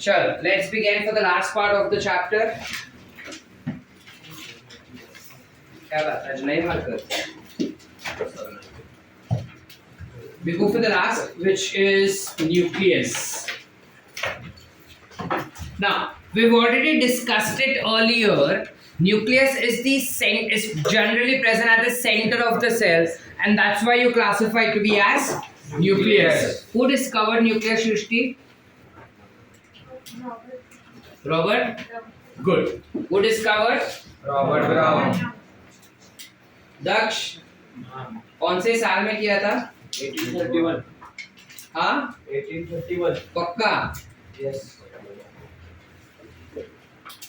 Chalo, let's begin for the last part of the chapter. क्या बात आज नहीं marker? We go for the last, which is nucleus. Now, we've already discussed it earlier. Nucleus is generally present at the center of the cell, and that's why you classify it to be as nucleus. Who discovered nucleus, Shrishti? Robert? Good. Who discovered? Robert Brown. दक्ष कौन से साल में किया था? 1831. हाँ 1831. पक्का? Yes.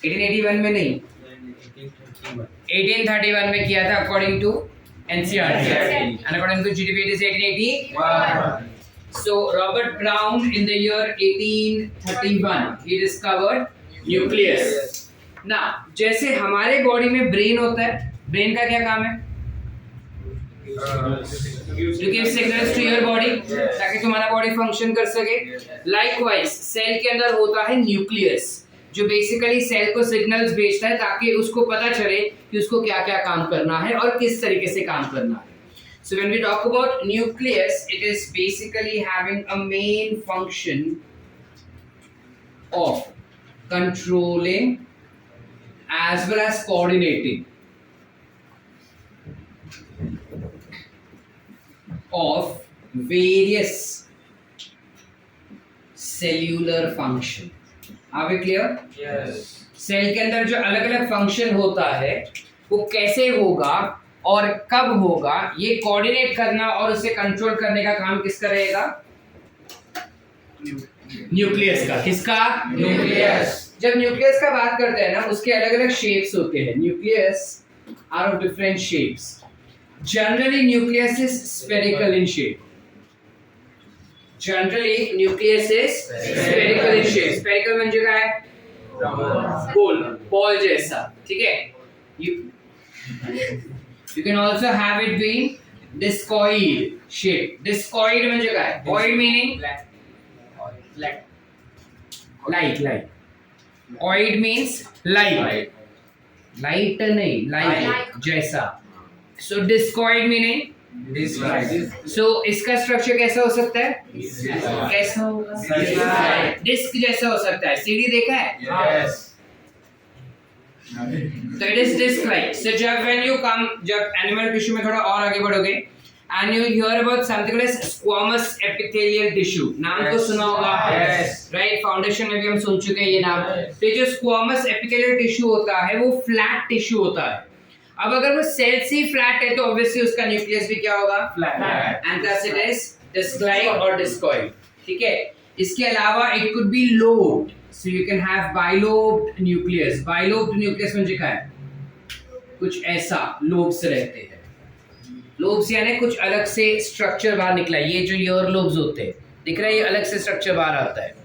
1881 में नहीं, 1831. 1831 में किया था according to NCERT, and according to GDP it is 1881. So Robert Brown in the year 1831 he discovered nucleus. Now जैसे हमारे बॉडी में ब्रेन होता है, ब्रेन का क्या काम है? To give signals to your body ताकि तुम्हारा बॉडी फंक्शन कर सके. Likewise सेल के अंदर होता है न्यूक्लियस जो बेसिकली सेल को सिग्नल्स भेजता है ताकि उसको पता चले कि उसको क्या क्या काम करना है और किस तरीके से काम करना है. So when we talk about nucleus, it is basically having a main function of controlling as well as coordinating of various cellular function. Are we clear? Yes. Cell के अंदर जो अलग अलग फंक्शन होता है वो कैसे होगा और कब होगा ये कोऑर्डिनेट करना और उसे कंट्रोल करने का काम किसका रहेगा? न्यूक्लियस का. किसका? Nucleus. जब न्यूक्लियस का बात करते हैं ना उसके अलग अलग शेप्स होते हैं. Nucleus are of different shapes. Generally nucleus is spherical in shape. Generally nucleus is spherical in shape. Spherical म्हणजे काय? गोल, बॉल जैसा. ठीक है. You can also have it being discoid shape. Discoid म्हणजे काय? Oid meaning light. Oid means light. Light नहीं, light जैसा. So discoid meaning This light. so इसका स्ट्रक्चर कैसा हो सकता है? कैसा होगा? डिस्क जैसा हो सकता है. सीढ़ी देखा है? Yes. So it is disc like. So जब एनिमल टिश्यू में थोड़ा और आगे बढ़ोगे and you hear about something called as squamous epithelial tissue. नाम तो सुना होगा. Yes. Right? फाउंडेशन में भी हम सुन चुके हैं ये नाम. तो ये जो squamous epithelial tissue होता है वो फ्लैट टिश्यू होता है. अब अगर वो सेल से फ्लैट है तो ऑब्वियसली उसका न्यूक्लियस भी क्या होगा? Flat. And thus it is disc-like or discoid. ठीक है. इसके अलावा it could be lobed. So you can have bilobed nucleus. Bilobed nucleus म्हणजे काय? कुछ ऐसा लोब्स रहते हैं. लोब्स यानी कुछ अलग से स्ट्रक्चर बाहर निकला है. ये जो ईयर लोब्स होते हैं दिख रहा है, ये अलग से स्ट्रक्चर बाहर आता है.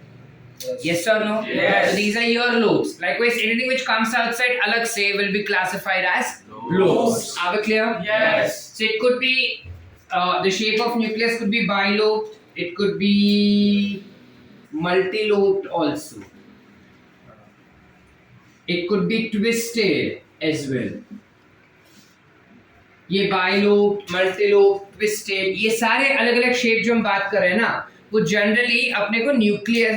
Yes or no? Yes. So these are ear lobes. Likewise, anything which comes outside अलग से will be classified as lobes. Are we clear? Yes. So it could be the shape of nucleus could be bilobed. It could be multilobed also. It could be twisted as well. ये bilobe, multilobe, twisted ये सारे अलग अलग shape जो हम बात कर रहे हैं ना वो जनरली अपने को nucleus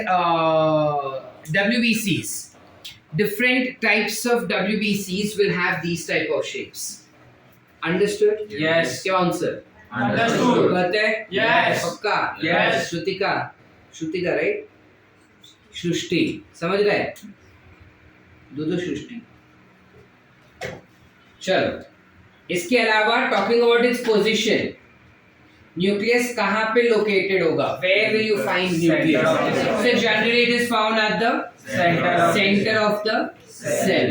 WBCs different types of WBCs will have these type of shapes. Understood? Yes. क्या आंसर? Understood. बात है? Yes. पक्का? Yes. श्रुतिका राइट? सृष्टि समझ रहे? दो सृष्टि. चलो इसके अलावा talking about its position, nucleus कहाँ पे लोकेटेड होगा? Where will you find nucleus? So generally it is found at the center of the cell.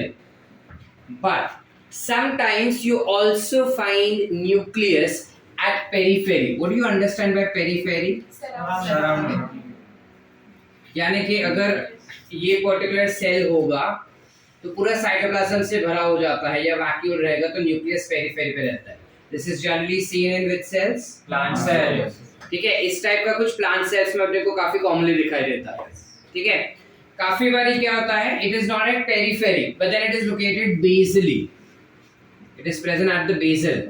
But sometimes you also find nucleus at periphery. What do you understand by periphery? यानी कि अगर ये particular cell होगा तो पूरा cytoplasm से भरा हो जाता है या वैक्यूल रहेगा तो न्यूक्लियस पेरिफेरी पे रहता है. This is generally seen in which cells? Plant cells. ठीक है. इस टाइप का कुछ प्लांट सेल्स में अपने को काफी कॉमनली दिखाई देता है. ठीक है. काफी बारी क्या होता है, it is not at periphery but then it is located basally, it is present at the basal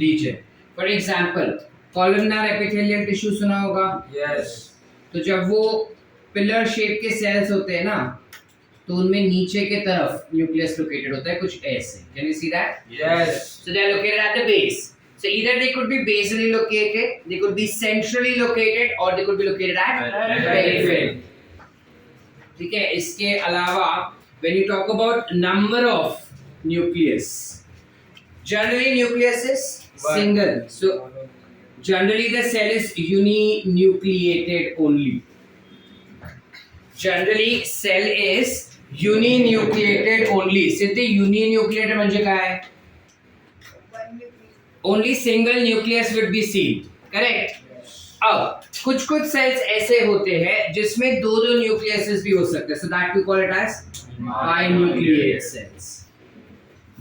region. For example, columnar epithelial tissue सुना होगा. Yes. तो जब वो पिलर शेप के सेल्स होते हैं ना, तो उनमें नीचे के तरफ न्यूक्लियस लोकेटेड होता है कुछ ऐसे. Can you see that? Yes. So they are located at the base. So either they could be basally located, they could be centrally located, or they could be located at periphery. ठीक है. इसके अलावा when you talk about number of nucleus, generally nucleus is single. So generally the cell is uninucleated only. Generally cell is uninucleated only. Siddhi uninucleated म्हणजे काय? Only single nucleus would be seen. Correct? अब कुछ कुछ sales ऐसे होते हैं जिसमें दो दो न्यूक्लियसेस भी हो सकते हैं. So that we call it as binucleate cells.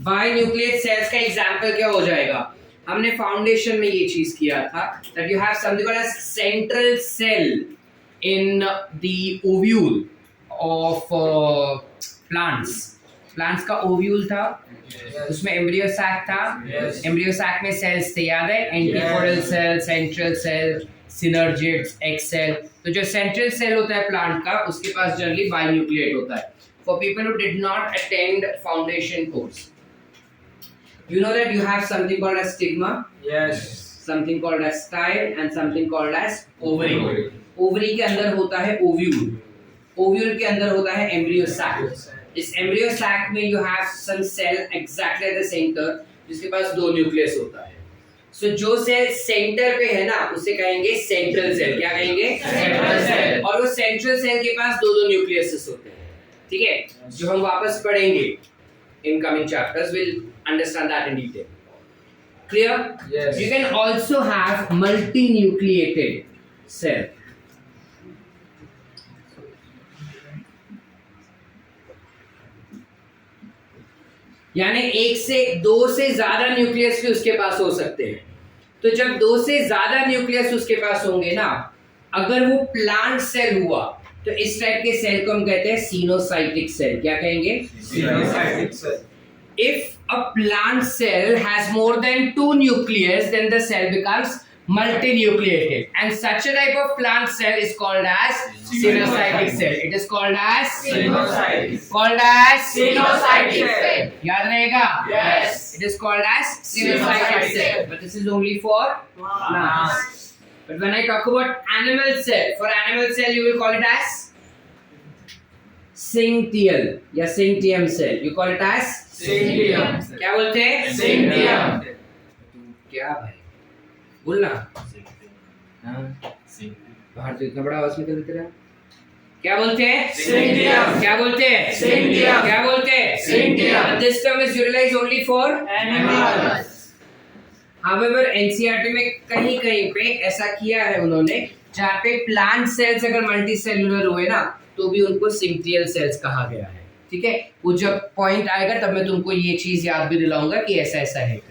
Binucleate cells का एग्जांपल क्या हो जाएगा? हमने फाउंडेशन में ये चीज किया था that you have something called as central cell in the ovule of plants. Plants का ओव्यूल था, उसमें एम्ब्रियो सैक था. एम्ब्रियो सैक में सेल्स थे, याद है? Antipodal cell, central cell, synergids, egg cell. तो जो सेंट्रल सेल होता है प्लांट का, उसके पास जनरली बाइन्यूक्लिएट होता है. For people who did not attend foundation course, you know that you have something called as stigma, Yes. something called as style and something called as ovary. Ovary के अंदर होता है ओव्यूल, ओव्यूल के अंदर होता है एम्ब्रियो सैक. इस embryo sac में you have some cell exactly at the centre जिसके पास दो न्यूक्लियस होता है. सो जो सेल सेंटर पे है ना, उसे कहेंगे सेंट्रल सेल. क्या कहेंगे? Central cell. और वो सेंट्रल सेल के पास दो दो न्यूक्लियस होते हैं. ठीक है, जो हम वापस पढ़ेंगे in coming chapters. We'll understand that in detail. Clear? Yes. You can also have multinucleated cell. यानी एक से दो से ज्यादा न्यूक्लियस भी उसके पास हो सकते हैं. तो जब दो से ज्यादा न्यूक्लियस उसके पास होंगे ना, अगर वो प्लांट सेल हुआ तो इस टाइप के सेल को हम कहते हैं सिनोसाइटिक सेल. क्या कहेंगे? Sinusoid cell. If a plant cell has more than two nucleus, then the cell becomes multinucleated, and such a type of plant cell is called as sinusoidic cell. It is called as Sinusoid. called as Sinusoidic cell. याद रहेगा? Yes. It is called as sinusoidic Sinusoidic cell. cell. But this is only for plants. But when I talk about animal cell, for animal cell you will call it as syncytial या syncytium cell. You call it as Syncytium. क्या बोलते हैं? Syncytium. क्या भाई बोलना. हाँ, बाहर तो इतना बड़ा आवाज निकल देते रहा. क्या बोलते हैं? Syncytium. क्या बोलते हैं? Syncytium. क्या बोलते हैं? Syncytium. But this term is utilized only for Animals. However, NCERT में कहीं कहीं पे ऐसा किया है उन्होंने, जहाँ पे प्लांट सेल्स अगर मल्टी सेल्यूलर हुए ना, तो भी उनको सिंक्टियल सेल्स कहा गया है. ठीक है, वो जब पॉइंट आएगा तब मैं तुमको ये चीज याद भी दिलाऊंगा कि ऐसा ऐसा है करके.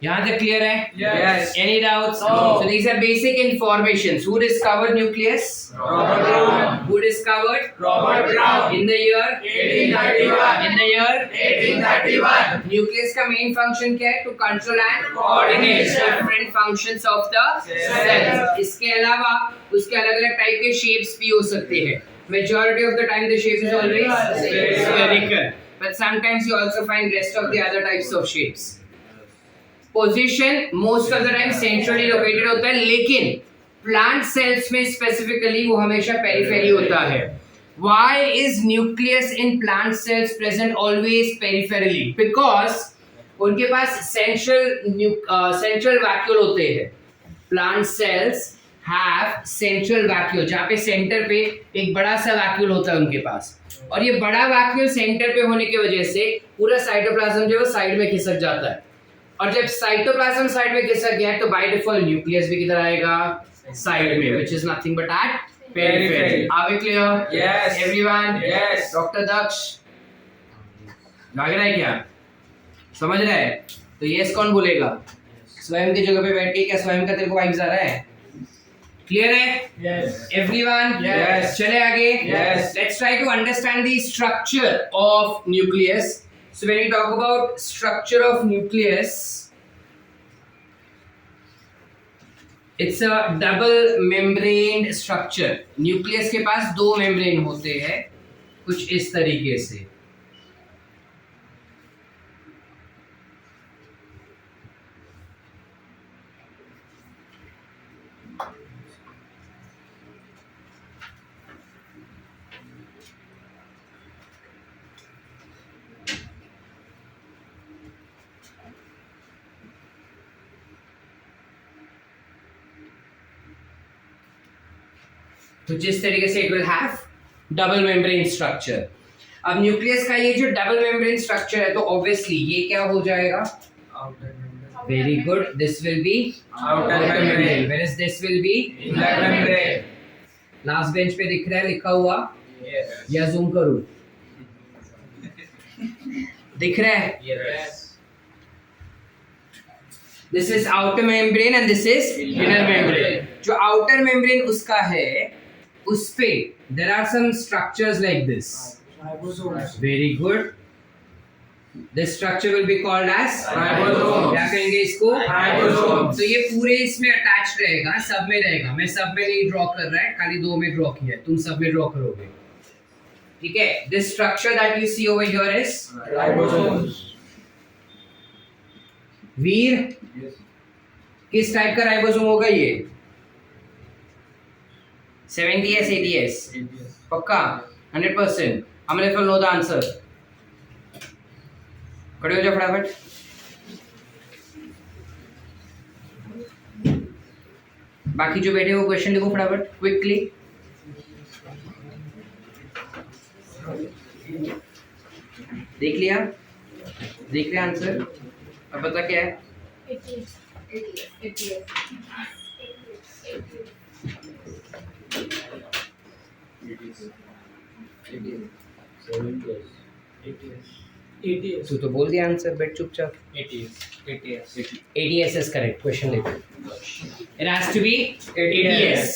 यहाँ तक क्लियर है? Yes. Any doubts? No. So these are basic informations. Who discovered nucleus? Robert Brown. Who discovered? Robert Brown. In the year 1831. In the year 1831. Nucleus का मेन फंक्शन क्या है? To control and Coordination. Different functions of the Cells. Cells. इसके अलावा उसके अलग अलग type के shapes भी हो सकते हैं. Majority of the time the shape is always spherical, but sometimes you also find rest of the other types of shapes. Position most of the time centrally located होता है, लेकिन plant cells में specifically वो हमेशा periphery होता है. Why is nucleus in plant cells present always peripherally? Because उनके पास central vacuole होते हैं. Plant cells have central vacuole, जहाँ पे सेंटर पे एक बड़ा सा वैक्यूल होता है उनके पास, और ये बड़ा वैक्यूल सेंटर पे होने की वजह से पूरा साइटोप्लाज्म जो है साइड में खिसक जाता है. और जब साइटोप्लाज्म साइड में खिसक गया है तो बाय डिफॉल्ट न्यूक्लियस भी किधर आएगा? साइड में, which is nothing but at periphery. Are we clear? Yes. Everyone? Yes. Dr. दक्ष लग रहा है क्या? समझ रहा है? तो यस कौन बोलेगा? स्वयं की जगह पे बैठ के क्या स्वयं का तेरे को वाइब्स आ रहा है? क्लियर है Yes. एवरीवन? Yes. चले आगे. Yes. Let's try to understand the structure of nucleus. So when we talk about structure of nucleus, it's a double membrane structure. Nucleus के पास दो membrane होते हैं कुछ इस तरीके से. तो जिस तरीके से it will have double membrane structure. अब न्यूक्लियस का ये जो डबल मेम्ब्रेन स्ट्रक्चर है तो ऑब्वियसली ये क्या हो जाएगा? Very good. This will be Outer membrane. Whereas this will be Inner membrane. Last bench पे दिख रहा है लिखा हुआ Yes. या जूम करूं? दिख रहा है? Yes. This is outer membrane and this is inner membrane. जो आउटर मेम्ब्रेन उसका है उस पे there are some structures like this. Very good. This structure will be called as Ribosomes. क्या कहेंगे इसको? Ribosomes. तो ये पूरे इसमें अटैच रहेगा, सब में रहेगा. मैं सब में नहीं ड्रॉ कर रहा है, खाली दो में ड्रॉ किया है. तुम सब में ड्रॉ करोगे. ठीक है. This structure that you see over here is Ribosomes. Veer. किस टाइप का राइबोसोम होगा ये? 70s 80s पक्का 100%. हम लेट नो द आंसर. खड़े हो जाओ फटाफट. बाकी जो बैठे हो क्वेश्चन लिखो फटाफट क्विकली. देख लिया? देख लिया आंसर? अब बता क्या है? 88. तू तो बोल दिया आंसर. बैठ चुपचाप. 80s is correct. क्वेश्चन लिखो. It has to be 80s.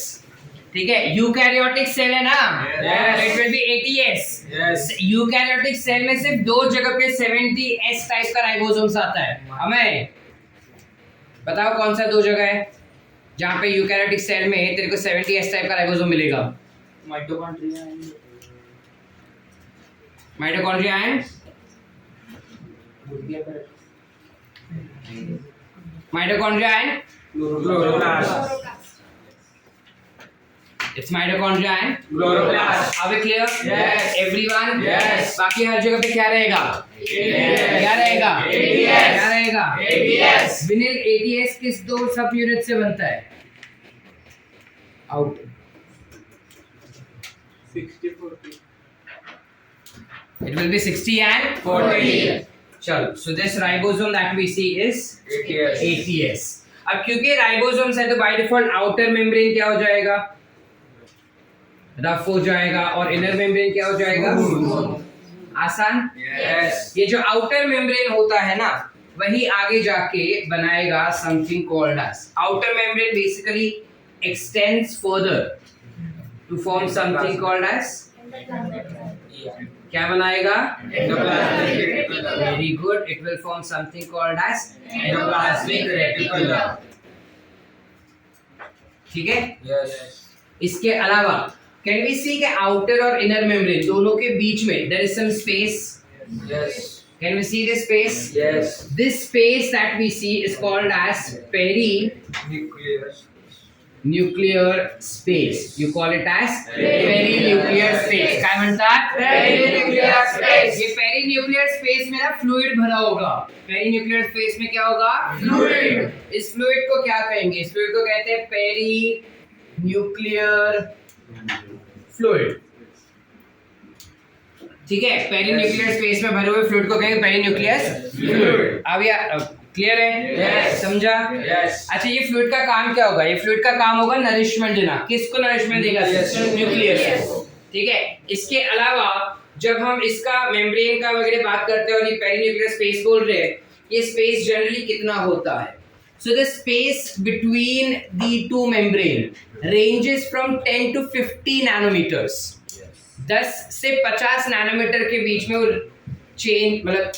ठीक है. यूकैरियोटिक सेल है ना? Yes. It will be 80s. Yes. Eukaryotic cell में सिर्फ दो जगह पे 70s टाइप का राइबोसोम्स आता है. हमें बताओ कौन सा दो जगह है जहाँ पे यूकैरियोटिक सेल में तेरे को 70s टाइप का राइबोसोम मिलेगा? Mitochondria. Mitochondria and mitochondria and Chloroplast. It's mitochondria and Chloroplast. Are we clear? Yes. Everyone? Yes. बाकी हर जगह पे क्या रहेगा? क्या रहेगा? ATS. क्या रहेगा? ATS. विनिल ATS किस दो सब यूनिट से बनता है? Out. 60-40. It will be 60 and 40. चलो. So this ribosome that we see is ATS. ATS. अब क्योंकि राइबोसोम्स है तो बाय डिफॉल्ट आउटर मेम्ब्रेन क्या हो जाएगा? रफ हो जाएगा. और इनर मेम्ब्रेन क्या हो जाएगा? आसान. Yes. ये जो आउटर मेम्ब्रेन होता है ना वही आगे जाके बनाएगा something called as outer membrane. Basically extends further to form something called as क्या बनाएगा? Endoplasmic reticulum. Very good. It will form something called as Endoplasmic reticulum. ठीक है. Yes. इसके अलावा कैन वी सी के आउटर और इनर मेम्ब्रेन दोनों के बीच में there is some space. Yes. Can we see this space? Yes. This space that we see is called as perinuclear space. You call it as perinuclear space. काय म्हणतात? Perinuclear space. ये perinuclear space में ना fluid भरा होगा. Perinuclear space में क्या होगा? Fluid. इस fluid को क्या कहेंगे? इस fluid को कहते हैं perinuclear fluid. ठीक है. पेरिन्यूक्लियर स्पेस में भरे हुए फ्लूइड को कहेंगे पेरिन्यूक्लियस फ्लूइड. अब या क्लियर है? Yes. समझा? Yes. अच्छा ये फ्लूइड का काम क्या होगा? ये फ्लूइड का काम होगा नरिशमेंट देना. किसको नरिशमेंट देगा? न्यूक्लियस. ठीक है. इसके अलावा जब हम इसका मेम्ब्रेन का वगैरह बात करते हैं और ये पेरिन्यूक्लियर स्पेस बोल रहे हैं, ये स्पेस जनरली कितना होता है? So the space between the two membrane ranges from 10 to 50 nanometers. 10 से 50 नैनोमीटर के बीच में वो चेन मतलब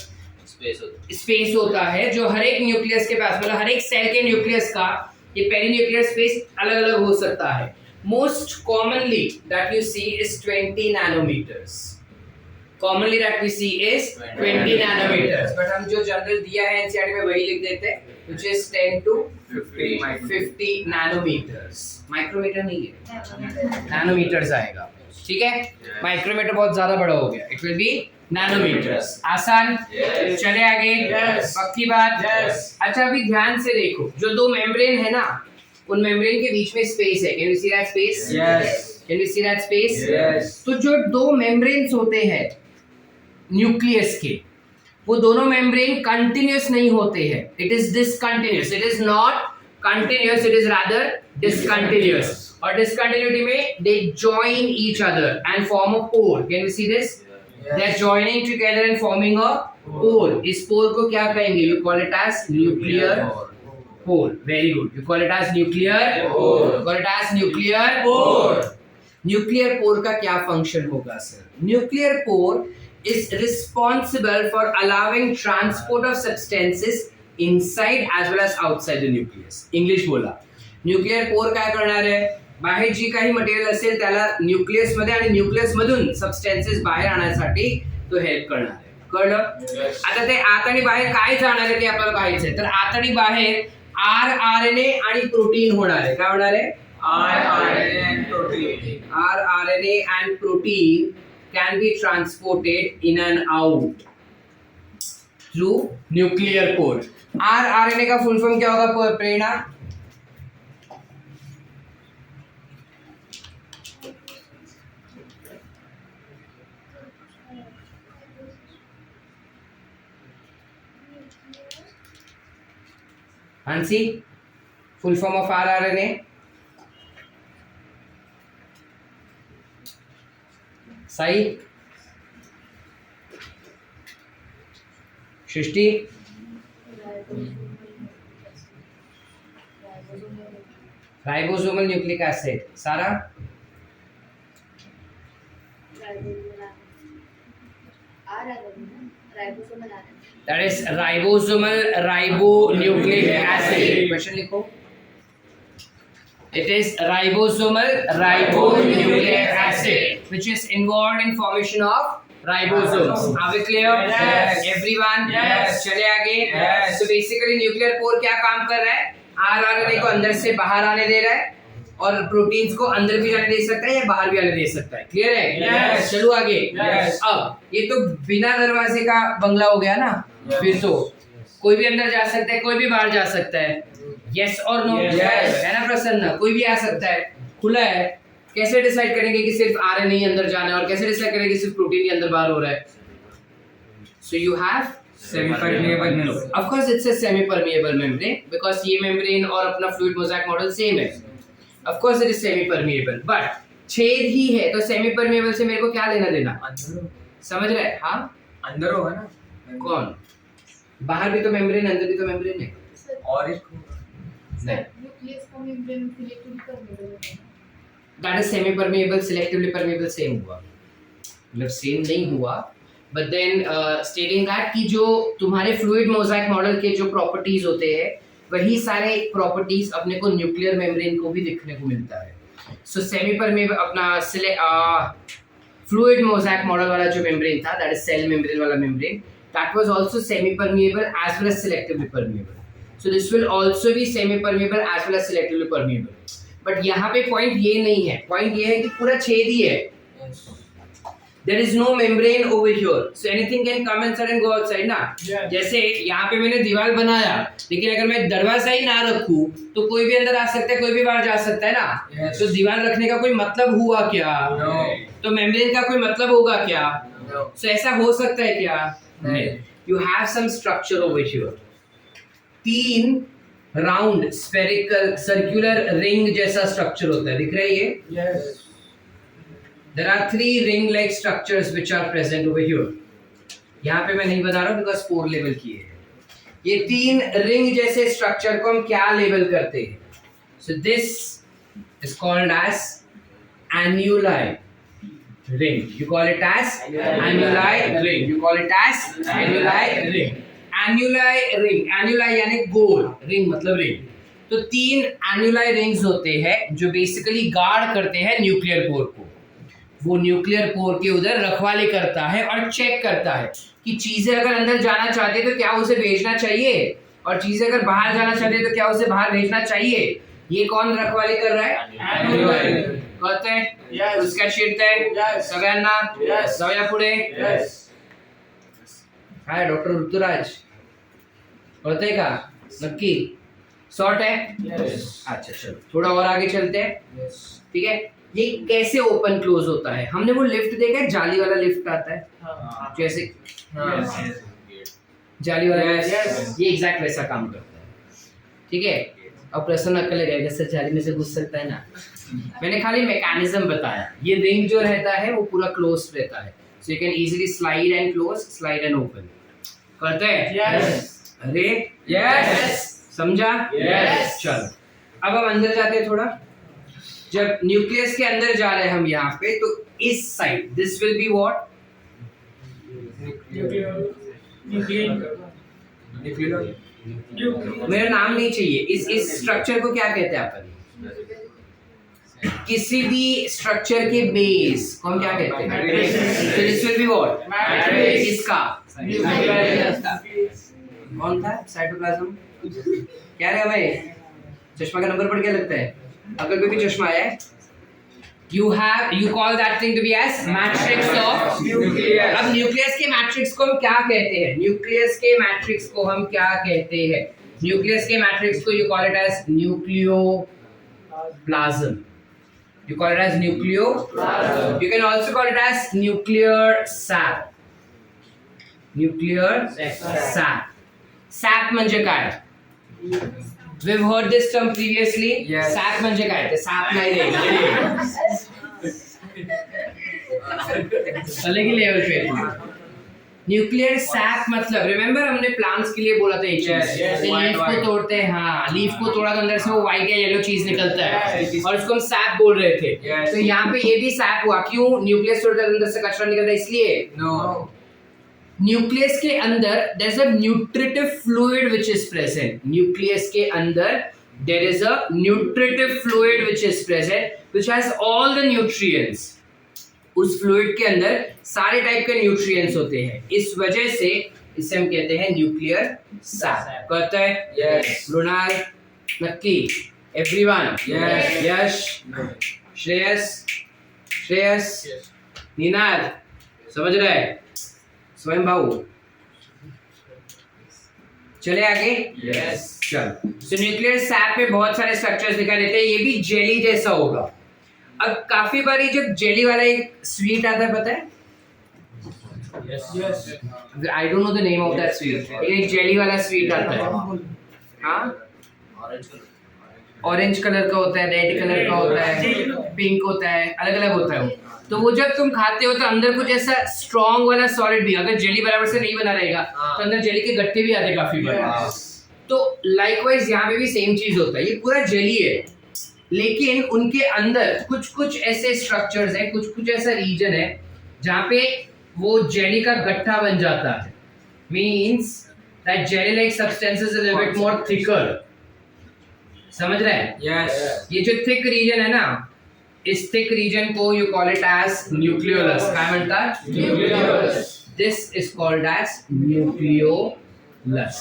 स्पेस होता है जो हर एक न्यूक्लियस के पास मतलब हर एक सेल के न्यूक्लियस का ये पेरीन्यूक्लियर स्पेस अलग अलग हो सकता है. Most commonly that you see is 20 nanometers. Commonly that we see is 20 nanometers. But हम जो जनरल दिया है एनसीईआरटी में वही लिख देते हैं, which is 10 to 50 nanometers. Micrometer नहीं है, नैनोमीटर्स आएगा. ठीक है, माइक्रोमीटर बहुत ज्यादा बड़ा हो गया. It will be nanometers. आसान. चले आगे. पक्की बात. अच्छा अभी ध्यान से देखो, जो दो मेम्ब्रेन है ना, उन मेम्ब्रेन के बीच में स्पेस है. Can you see that space? Yes. Can you see that space? Yes. तो जो दो मेम्ब्रेन्स होते हैं न्यूक्लियस के, वो दोनों मेम्ब्रेन कंटिन्यूअस नहीं होते हैं. It is discontinuous. It is not continuous, it is rather discontinuous. और डिसकंटिन्यूटी में they join each other and form a pore. Can we see this? They are joining together and forming a pore. इस pore को क्या कहेंगे? You call it as nuclear pore. Very good. You call it as nuclear pore. Call it as nuclear pore. Nuclear pore का क्या function होगा sir? Nuclear pore is responsible for allowing transport of substances inside as well as outside the nucleus. English बोला. Nuclear pore काय करणार आहे? बाहेर जी काही material असेल त्याला न्यूक्लियस मध्ये आणि न्यूक्लियस मधून सबस्टन्सेस बाहेर आणण्यासाठी तो हेल्प करणार आहे. कळलं? आता ते आत आणि बाहेर काय जाणार आहे ते आपल्याला पाहायचं आहे. तर आत आणि बाहेर आरएनए आणि प्रोटीन होणार आहे. काय होणार आहे? RNA and protein. RNA and protein can be transported in and out through nuclear pore. RNA का फुल फॉर्म क्या होगा Prerna? Hansi, full form of RNA? Sai, Srishti, ribosomal nucleic acid. Sara, that is ribosomal ribonucleic acid. Question लिखो. It is ribosomal ribonucleic acid, which is involved in formation of ribosomes. Are we clear? Yes. Everyone? Yes. चले आगे. Yes. So basically nuclear pore क्या काम कर रहा है? RNA को अंदर से बाहर आने दे रहा है और प्रोटीन्स को अंदर भी आने दे सकता है या बाहर भी आने दे सकता है. क्लियर है? Yes. चलो आगे. Yes. अब ये तो बिना दरवाजे का बंगला हो गया ना. Yes. फिर तो कोई भी अंदर जा सकता है, कोई भी बाहर जा सकता है. यस और नो? Yes. है ना प्रसन्न? कोई भी आ सकता है, खुला है. कैसे डिसाइड करेंगे कि सिर्फ आरएनए ही अंदर जाना है और कैसे डिसाइड करेंगे कि सिर्फ प्रोटीन ही अंदर बाहर हो रहा है? So you have Semi-permeable membrane. Of course it's a semi permeable membrane because ये मेम्ब्रेन और अपना फ्लूइड मोज़ेक मॉडल सेम है. Of course it is semi permeable but छेद ही है, तो सेमी परमिएबल से मेरे को क्या लेना देना? समझ रहे हैं? हाँ, अंदर होगा ना. कौन? बाहर भी तो मेम्ब्रेन, अंदर भी तो मेम्ब्रेन है. और एक न्यूक्लियस का मेम्ब्रेन सिलेक्टिवली परमेबल होता है. That is semi permeable selectively permeable same हुआ, मतलब सेम नहीं हुआ. बट देन स्टेटिंग दैट कि जो तुम्हारे फ्लूइड मोज़ेक मॉडल के जो प्रॉपर्टीज होते हैं वही सारे प्रॉपर्टीज अपने को न्यूक्लियर मेम्ब्रेन को भी देखने को मिलता है. सो सेमी परमिएबल अपना फ्लूइड मोज़ेक मॉडल वाला जो मेम्ब्रेन था, दैट इज सेल मेम्ब्रेन वाला membrane, that was also semi permeable as well as selectively permeable. So this will also be semi-permeable as well as selectively permeable. But यहाँ पे point ये नहीं है. Point ये है कि पूरा छेद ही है. There is no membrane over here. So anything can come inside and go outside ना. Yes. जैसे यहाँ पे मैंने दीवार बनाया, लेकिन अगर मैं दरवाजा ही ना रखूँ तो कोई भी अंदर आ सकता है, कोई भी बाहर जा सकता है ना. Yes. तो दीवार रखने का कोई मतलब हुआ क्या? No. तो मेम्ब्रेन का कोई मतलब होगा क्या? No. So ऐसा हो सकता है क्या? नहीं. You have some structure over here. 3 round spherical circular ring जैसा स्ट्रक्चर होता है. दिख रहा है ये? Yes. There are 3 ring like structures which are present over here. यहाँ पे मैं नहीं बता रहा हूँ बिकॉज पोर लेवल की है. ये 3 रिंग जैसे स्ट्रक्चर को हम क्या लेबल करते हैं? So this is called as annuli ring. You call it as annuli ring. You call it as annuli ring. Annuli ring. Annuli यानी गोल, ring मतलब रिंग. तो 3 annuli rings होते हैं जो बेसिकली गार्ड करते हैं न्यूक्लियर पोर को. वो न्यूक्लियर पोर के उधर रखवाली करता है और चेक करता है कि चीजें अगर अंदर जाना चाहती है तो क्या उसे भेजना चाहिए, और चीजें अगर बाहर जाना चाहती है तो क्या उसे बाहर भेजना चाहिए. ये कौन रखवाली कर रहा है? कहते हैं उसका शिरते सगळ्यांना जाऊया पुढे. हाय डॉक्टर ऋतुराज, कळतंय का? नक्की शॉर्ट है. अच्छा चलो थोड़ा और आगे चलते हैं. ठीक है, ये कैसे ओपन क्लोज होता है? हमने वो लिफ्ट देखा है, जाली वाला लिफ्ट आता है जैसे जाली वाला. ये एग्जैक्ट वैसा काम करता है. ठीक है, अब प्रश्न अक्ल लगेगा सर जाली में से घुस सकता है ना. मैंने खाली मैकेनिज्म बताया. ये रिंग जो रहता है वो पूरा क्लोज रहता है, so you can easily slide and close, slide and open. करते हैं? यस. अरे यस, समझा? यस. चलो अब हम अंदर जाते हैं थोड़ा. जब न्यूक्लियस के अंदर जा रहे हैं हम यहाँ पे, तो इस side this will be what? मेरा नाम नहीं चाहिए. इस स्ट्रक्चर को क्या कहते हैं अपन? किसी भी स्ट्रक्चर के बेस को हम क्या कहते हैं? This will be what? Matrix. इसका कौन था? साइटोप्लाज्म. क्या रे भाई, चश्मा का नंबर पढ़ क्या लगता है? अगर कोई भी चश्मा है, you call that thing to be as matrix of nucleus. अब न्यूक्लियस के मैट्रिक्स को हम क्या कहते हैं? न्यूक्लियस के मैट्रिक्स को हम क्या कहते हैं? न्यूक्लियस के मैट्रिक्स को you call it as nucleoplasm. You call it as nucleoplasm. You can also call it as nuclear sap. Nuclear sap. Sap म्हणजे काय? We've heard this term previously. Yes. Sap म्हणजे काय? ते sap नाही रे. अलग ही लेवल पे. न्यूक्लियर सैप मतलब, रिमेम्बर हमने प्लांट्स के लिए बोला था एक चीज, लीफ को तोड़ते हैं. हाँ, लीफ को तोड़ा तो अंदर से वो व्हाइट या येलो चीज निकलता है और उसको हम सैप बोल रहे थे. तो यहाँ पे ये भी सैप हुआ. क्यों? न्यूक्लियस तोड़ते अंदर से कचरा निकलता है इसलिए. No. न्यूक्लियस के अंदर there's a nutritive fluid which is present. Nucleus के अंदर there is a nutritive fluid which is present which has all the nutrients. उस फ्लूइड के अंदर सारे टाइप के न्यूट्रिएंट्स होते हैं. इस वजह से इसे हम कहते हैं न्यूक्लियर सैप. कहते हैं? यस. मृणाल, नक्की, एवरीवन. यस. यश, श्रेयस, निनाद, समझ रहे? स्वयं भाऊ. चले आगे. यस. चलो, सो न्यूक्लियर सैप पे बहुत सारे स्ट्रक्चर्स दिखाई देते हैं. ये भी जेली जैसा होगा. अब काफी बारी जब जेली वाला एक स्वीट आता है, पता है? Yes. I don't know the name of that sweet. एक जेली वाला स्वीट आता है. हाँ, ऑरेंज कलर का होता है, रेड कलर का होता है, पिंक होता है, अलग अलग होता है. तो वो जब तुम खाते हो तो अंदर कुछ ऐसा स्ट्रॉन्ग वाला सॉलिड भी, अगर जेली बराबर से नहीं बना रहेगा तो अंदर जेली के गट्टे भी आते काफी बार. तो लाइकवाइज यहाँ पे भी सेम चीज होता है. ये पूरा जेली है, लेकिन उनके अंदर कुछ कुछ ऐसे स्ट्रक्चर्स हैं, कुछ कुछ ऐसा रीजन है जहाँ पे वो जेली का गट्ठा बन जाता है. Means that jelly like substances is a little bit more thicker. समझ रहे हैं? Yes. ये जो थिक रीजन है ना, इस थिक रीजन को you call it as nucleolus. काय म्हणतात? Nucleolus. This is called as nucleolus.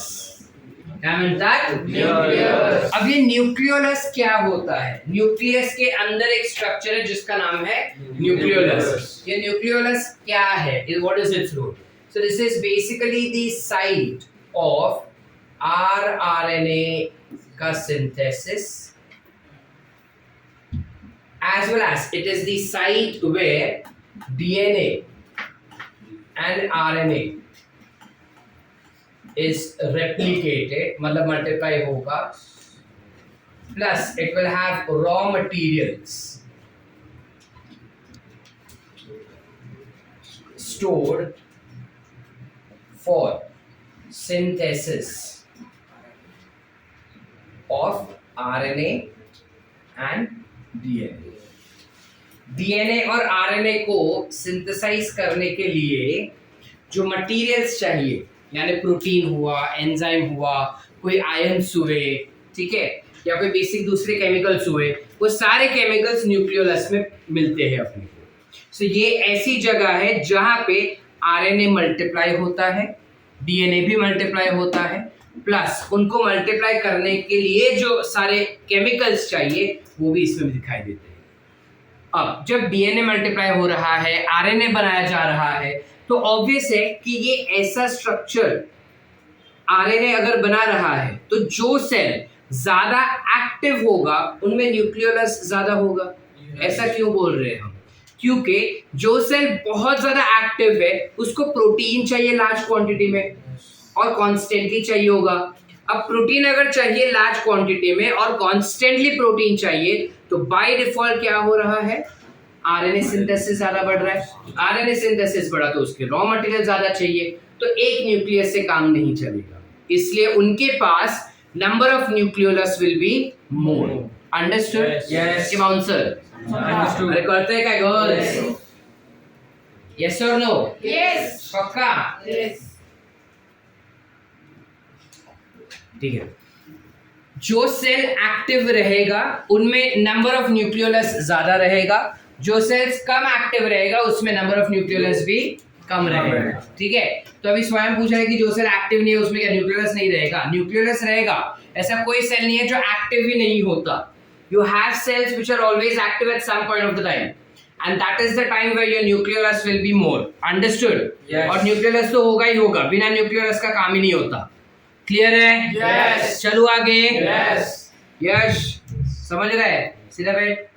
क्या म्हणतात? न्यूक्लियोलस. अब ये न्यूक्लियोलस क्या होता है? न्यूक्लियस के अंदर एक स्ट्रक्चर है जिसका नाम है न्यूक्लियोलस. ये न्यूक्लियोलस क्या है? What is its role? So this is basically the site of rRNA का synthesis, as well as it is the site where DNA and RNA is replicated, मतलब multiply होगा, plus it will have raw materials stored for synthesis of RNA and DNA. DNA और RNA को synthesise करने के लिए जो materials चाहिए, यानी प्रोटीन हुआ, एंजाइम हुआ, कोई आयंस हुए, ठीक है, या कोई बेसिक दूसरे केमिकल्स हुए, वो सारे केमिकल्स न्यूक्लियोलस में मिलते हैं अपने को। सो ये ऐसी जगह है जहां पे आरएनए मल्टीप्लाई होता है, डीएनए भी मल्टीप्लाई होता है, प्लस उनको मल्टीप्लाई करने के लिए जो सारे केमिकल्स चाहिए वो भी इसमें दिखाई देते हैं। अब जब डीएनए मल्टीप्लाई हो रहा है, आरएनए बनाया जा रहा है, तो ऑब्वियस है कि ये ऐसा स्ट्रक्चर आरएनए अगर बना रहा है तो जो सेल ज्यादा एक्टिव होगा उनमें न्यूक्लियोलस ज्यादा होगा। ऐसा क्यों बोल रहे हैं हम? क्योंकि जो सेल बहुत ज्यादा एक्टिव है उसको प्रोटीन चाहिए लार्ज क्वांटिटी में और कॉन्स्टेंटली चाहिए होगा। अब प्रोटीन अगर चाहिए लार्ज क्वांटिटी में और कॉन्स्टेंटली प्रोटीन चाहिए तो बाय डिफॉल्ट क्या हो रहा है? आरएनए सिंथेसिस ज्यादा बढ़ रहा है। आरएनए सिंथेसिस बढ़ा तो उसके रॉ मटेरियल ज्यादा चाहिए, तो एक न्यूक्लियस से काम नहीं चलेगा, इसलिए उनके पास number of nucleolus will be more. Understood? Yes. Come on, sir. Understood. अरे करते हैं क्या गर्ल्स? यस और नो? Yes. पक्का? Yes. ठीक है। जो सेल एक्टिव रहेगा उनमें नंबर ऑफ न्यूक्लियोलस ज्यादा रहेगा, जो सेल्स कम एक्टिव रहेगा उसमें नंबर ऑफ न्यूक्लियोलस भी कम रहेगा। ठीक है, तो अभी स्वयं पूछा है कि जो सेल एक्टिव नहीं है उसमें क्या न्यूक्लियोलस नहीं रहेगा? न्यूक्लियोलस रहेगा। ऐसा कोई सेल नहीं है जो एक्टिव ही नहीं होता। You have cells which are always active at some point of the time, and that is the time where your nucleolus will be more. Understood? Yes. और न्यूक्लियोलस तो होगा ही होगा, बिना न्यूक्लियोलस का काम ही नहीं होता। क्लियर है? Yes. चलो आगे। Yes. यश समझ रहे? सीधा बैठ।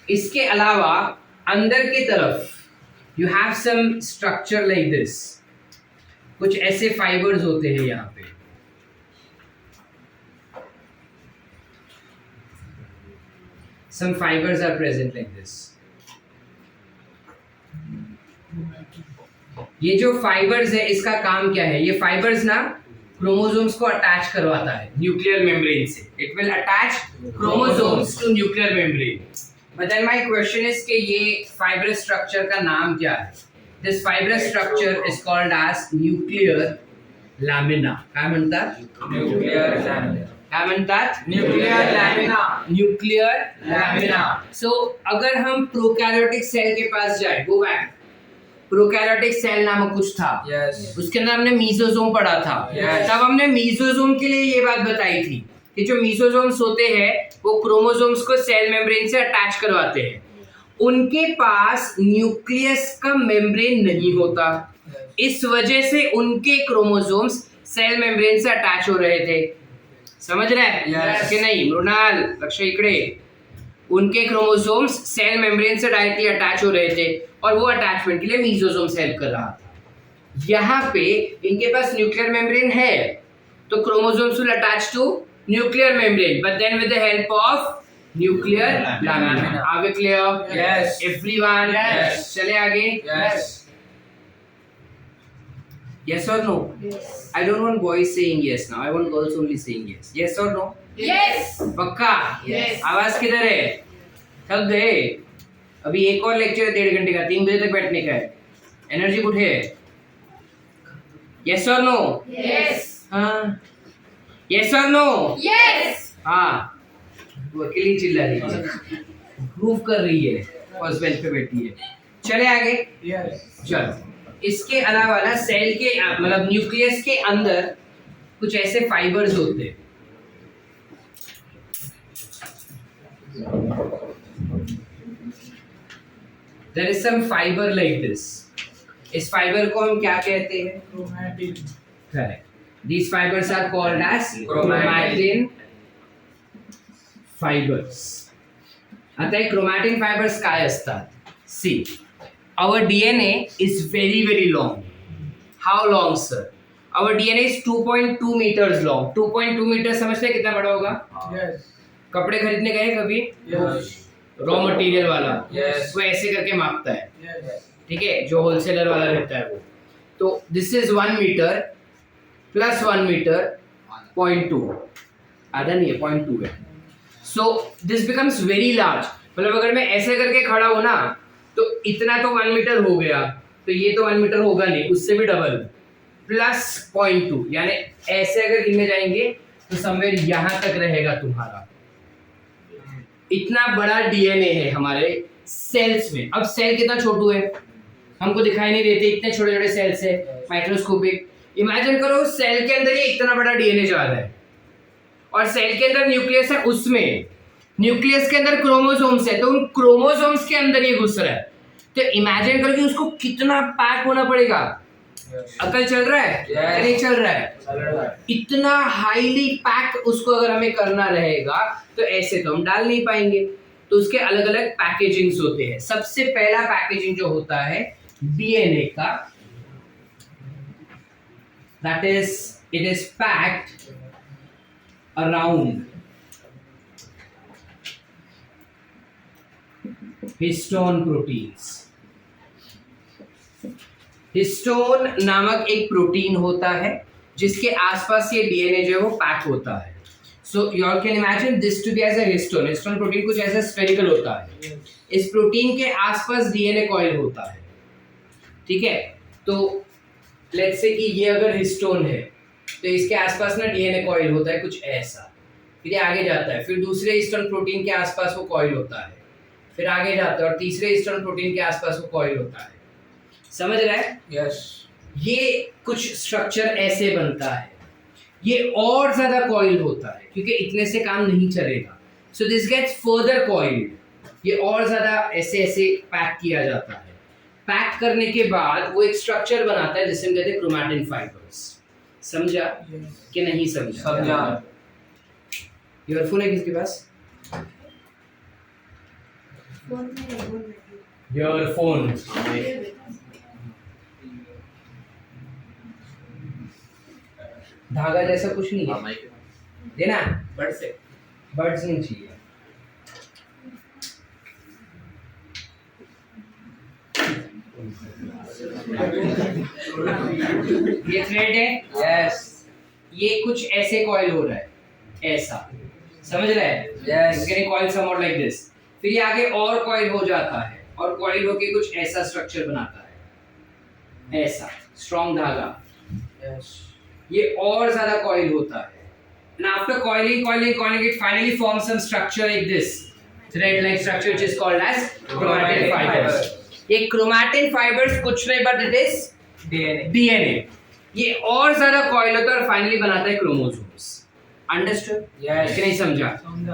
इसके अलावा अंदर की तरफ you have some structure like this. कुछ ऐसे फाइबर्स होते हैं यहाँ पे। Some fibers are present like this. ये जो फाइबर्स है इसका काम क्या है? ये फाइबर्स ना क्रोमोसोम्स को अटैच करवाता है न्यूक्लियर मेम्ब्रेन से। It will attach chromosomes to nuclear membrane. But then my question is कि ये फाइब्रस स्ट्रक्चर का नाम क्या है? This fibrous structure is called as nuclear lamina. काय म्हणतात? Nuclear lamina. काय म्हणतात? Nuclear lamina. Nuclear Lamina. So अगर हम प्रोकैरियोटिक सेल के पास जाए, गो बैक, प्रोकैरियोटिक सेल नामक कुछ था, Yes. उसके अंदर हमने मीसोसोम पढ़ा था। Yes. तब हमने मीसोसोम के लिए ये बात बताई थी कि जो मीसोसोम्स होते हैं वो क्रोमोसोम्स को सेल मेम्ब्रेन से अटैच करवाते हैं। उनके पास न्यूक्लियस का मेम्ब्रेन नहीं होता, इस वजह से उनके क्रोमोसोम्स सेल मेम्ब्रेन से अटैच हो रहे थे। समझ रहे हैं Yes. कि नहीं? मृणाल लक्ष्य इकडे। उनके क्रोमोसोम्स सेल मेम्ब्रेन से डायरेक्टली अटैच हो रहे थे और वो अटैचमेंट के लिए मीसोसोम्स हेल्प कर रहा था। यहाँ पे इनके पास न्यूक्लियर मेम्ब्रेन है तो chromosomes will attach to nuclear membrane but then with the help of nuclear lamina. Are we clear? Yes. Everyone? Yes. चले आगे। Yes. Yes or no? Yes. I don't want boys saying yes now. I want girls only saying yes. Yes or no? Yes. पक्का? Yes. आवाज किधर है? थक गए? अभी एक और लेक्चर है 1.5 घंटे का, 3 बजे तक बैठने का है। एनर्जी कुठे है? Yes or no? Yes. हाँ। Yes or no? Yes. हाँ। वो अकेली चिल्ला रही है, प्रूव कर रही है, फर्स्ट बेंच पे बैठी है। चले आगे। Yes. चलो, इसके अलावा ना सेल के मतलब न्यूक्लियस के अंदर कुछ ऐसे फाइबर्स होते हैं। There is some fiber like this. इस फाइबर को हम क्या कहते हैं? Chromatin. Correct. These fibers are called as Chromatin. fibers. आता है chromatin fibers काय असतात? See, our DNA is very very long. How long, sir? Our DNA is 2.2 meters long. 2.2 meters समझते हैं कितना बड़ा होगा? Yes. कपड़े खरीदने गए कभी? Yes. रॉ मटेरियल वाला Yes. वो ऐसे करके मापता है, Yes. ठीक है, जो होलसेलर वाला रहता है वो। तो this is 1 metre plus 1 metre 0.2, आधा नहीं है 0.2 है. So this becomes very large. मतलब अगर मैं ऐसे करके खड़ा हूं ना तो इतना तो 1 मीटर हो गया, तो ये तो 1 मीटर होगा नहीं, उससे भी डबल प्लस 0.2, यानी ऐसे अगर गिनने जाएंगे तो समवेयर यहां तक रहेगा तुम्हारा. इतना बड़ा डीएनए है हमारे सेल्स में. अब सेल कितना छोटू है, हमको दिखाई नहीं देते, इतने छोटे छोटे सेल्स है, माइक्रोस्कोपिक. इमेजिन करो सेल के अंदर ये इतना बड़ा डीएनए जा रहा है, और सेल के अंदर न्यूक्लियस है, उसमें न्यूक्लियस के अंदर क्रोमोसोम्स है, तो उन क्रोमोसोम्स के अंदर ये घुस रहा है. तो इमेजिन करो कि उसको कितना पैक होना पड़ेगा. अकल चल रहा है या नहीं चल रहा है? इतना हाईली पैक उसको अगर हमें करना रहेगा तो ऐसे तो हम डाल नहीं पाएंगे. तो उसके अलग अलग पैकेजिंग्स होते हैं. सबसे पहला पैकेजिंग जो होता है डीएनए का, that is it is packed around histone proteins. Histone नामक एक प्रोटीन होता है जिसके आसपास ये डीएनए जो है वो पैक होता है. So you all can imagine this to be as a histone. Histone protein कुछ ऐसा स्फेरिकल होता है. इस प्रोटीन के आसपास डीएनए कॉइल होता है. ठीक है, तो लेट्स से कि ये अगर हिस्टोन है तो इसके आसपास ना डीएनए कॉइल होता है कुछ ऐसा. फिर ये आगे जाता है, फिर दूसरे हिस्टोन प्रोटीन के आसपास वो कॉइल होता है, फिर आगे जाता है और तीसरे हिस्टोन प्रोटीन के आसपास वो कॉइल होता है. समझ रहा है? यस. ये कुछ स्ट्रक्चर ऐसे बनता है. ये और ज्यादा कॉइल होता है क्योंकि इतने से काम नहीं चलेगा. So this gets further coiled. ये और ज्यादा ऐसे ऐसे पैक किया जाता है. पैक करने के बाद वो एक स्ट्रक्चर बनाता है जिसे हम कहते हैं क्रोमैटिन फाइबर्स. समझा कि नहीं समझा? समझा. ईयरफोन है किसके पास? फोन में ईयरफोन. धागा जैसा कुछ नहीं है देना. बर्ड्स नहीं चाहिए. ये थ्रेड है. यस. ये कुछ ऐसे कॉइल हो रहा है, ऐसा. समझ रहा है? Yes. Getting coil somewhat like this. फिर ये आगे और कॉइल हो जाता है और कॉइल होके कुछ ऐसा स्ट्रक्चर बनाता है, ऐसा स्ट्रॉन्ग धागा. यस. ये और ज्यादा कॉइल होता है. And after coiling, it finally forms some structure like this, thread-like structure which is called as chromatin fibers. ये chromatin fibers कुछ नहीं but it is DNA. ये और ज्यादा कॉइल होता है और फाइनली बनाता है क्रोमोसोम्स. अंडरस्टूड? Yes. कि नहीं समझा?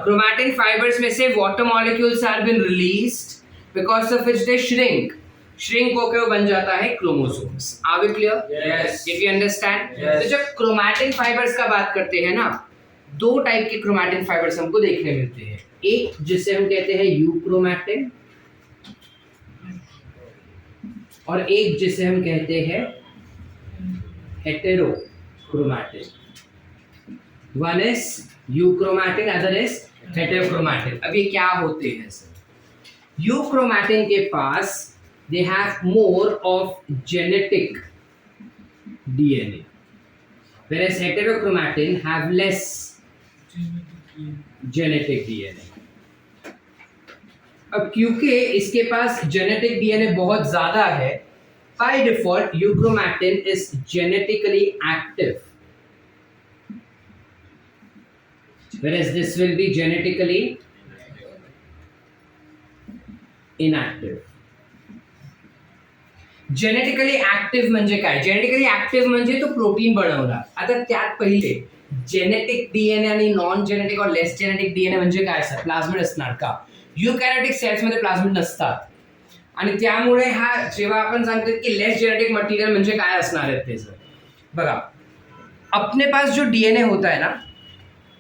Chromatin fibers में से water molecules are been released because of which they shrink होकर वो बन जाता है chromosomes. Are we clear? Yes. If you understand? Yes. तो जब क्रोमैटिन फाइबर्स का बात करते हैं ना, दो टाइप के क्रोमैटिन फाइबर्स हमको देखने मिलते हैं. एक जिसे हम कहते हैं यूक्रोमैटिन और एक जिसे हम कहते हैं heterochromatin. One is euchromatin, other is heterochromatin. अब ये क्या होते हैं सर? यूक्रोमैटिन के पास they have more of genetic DNA, whereas heterochromatin have less genetic DNA. अब क्योंकि इसके पास genetic DNA बहुत ज्यादा है, by default euchromatin is genetically active, whereas this will be genetically inactive. Genetically active म्हणजे काय? जेनेटिकली ऍक्टिव्ह म्हणजे तो प्रोटीन बनवणार. आता त्यात पहिले जेनेटिक डीएनए आणि नॉन जेनेटिक और लेस जेनेटिक डीएनए म्हणजे काय असतात? प्लाझमिड असणार का? यूकॅरियोटिक सेल्स मध्ये प्लाझमिड नसतात आणि त्यामुळे हा जेव्हा आपण सांगतो की लेस जेनेटिक मटेरियल म्हणजे काय असणार आहे ते. सर बघा, अपने पास जो डीएनए होता है ना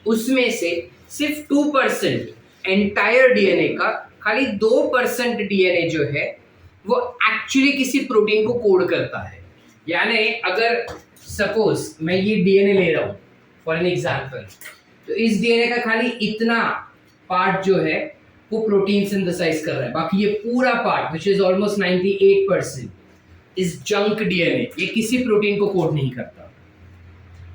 उसमें से सिर्फ 2% एंटायर डीएनए का, खाली 2% डीएनए जो है वो एक्चुअली किसी प्रोटीन को कोड करता है. यानी अगर सपोज मैं ये डीएनए ले रहा हूँ फॉर एन एग्जांपल, तो इस डीएनए का खाली इतना पार्ट जो है वो प्रोटीन सिंथेसाइज कर रहा है, बाकी ये पूरा part which is almost 98% is junk DNA. ये किसी प्रोटीन को कोड नहीं करता.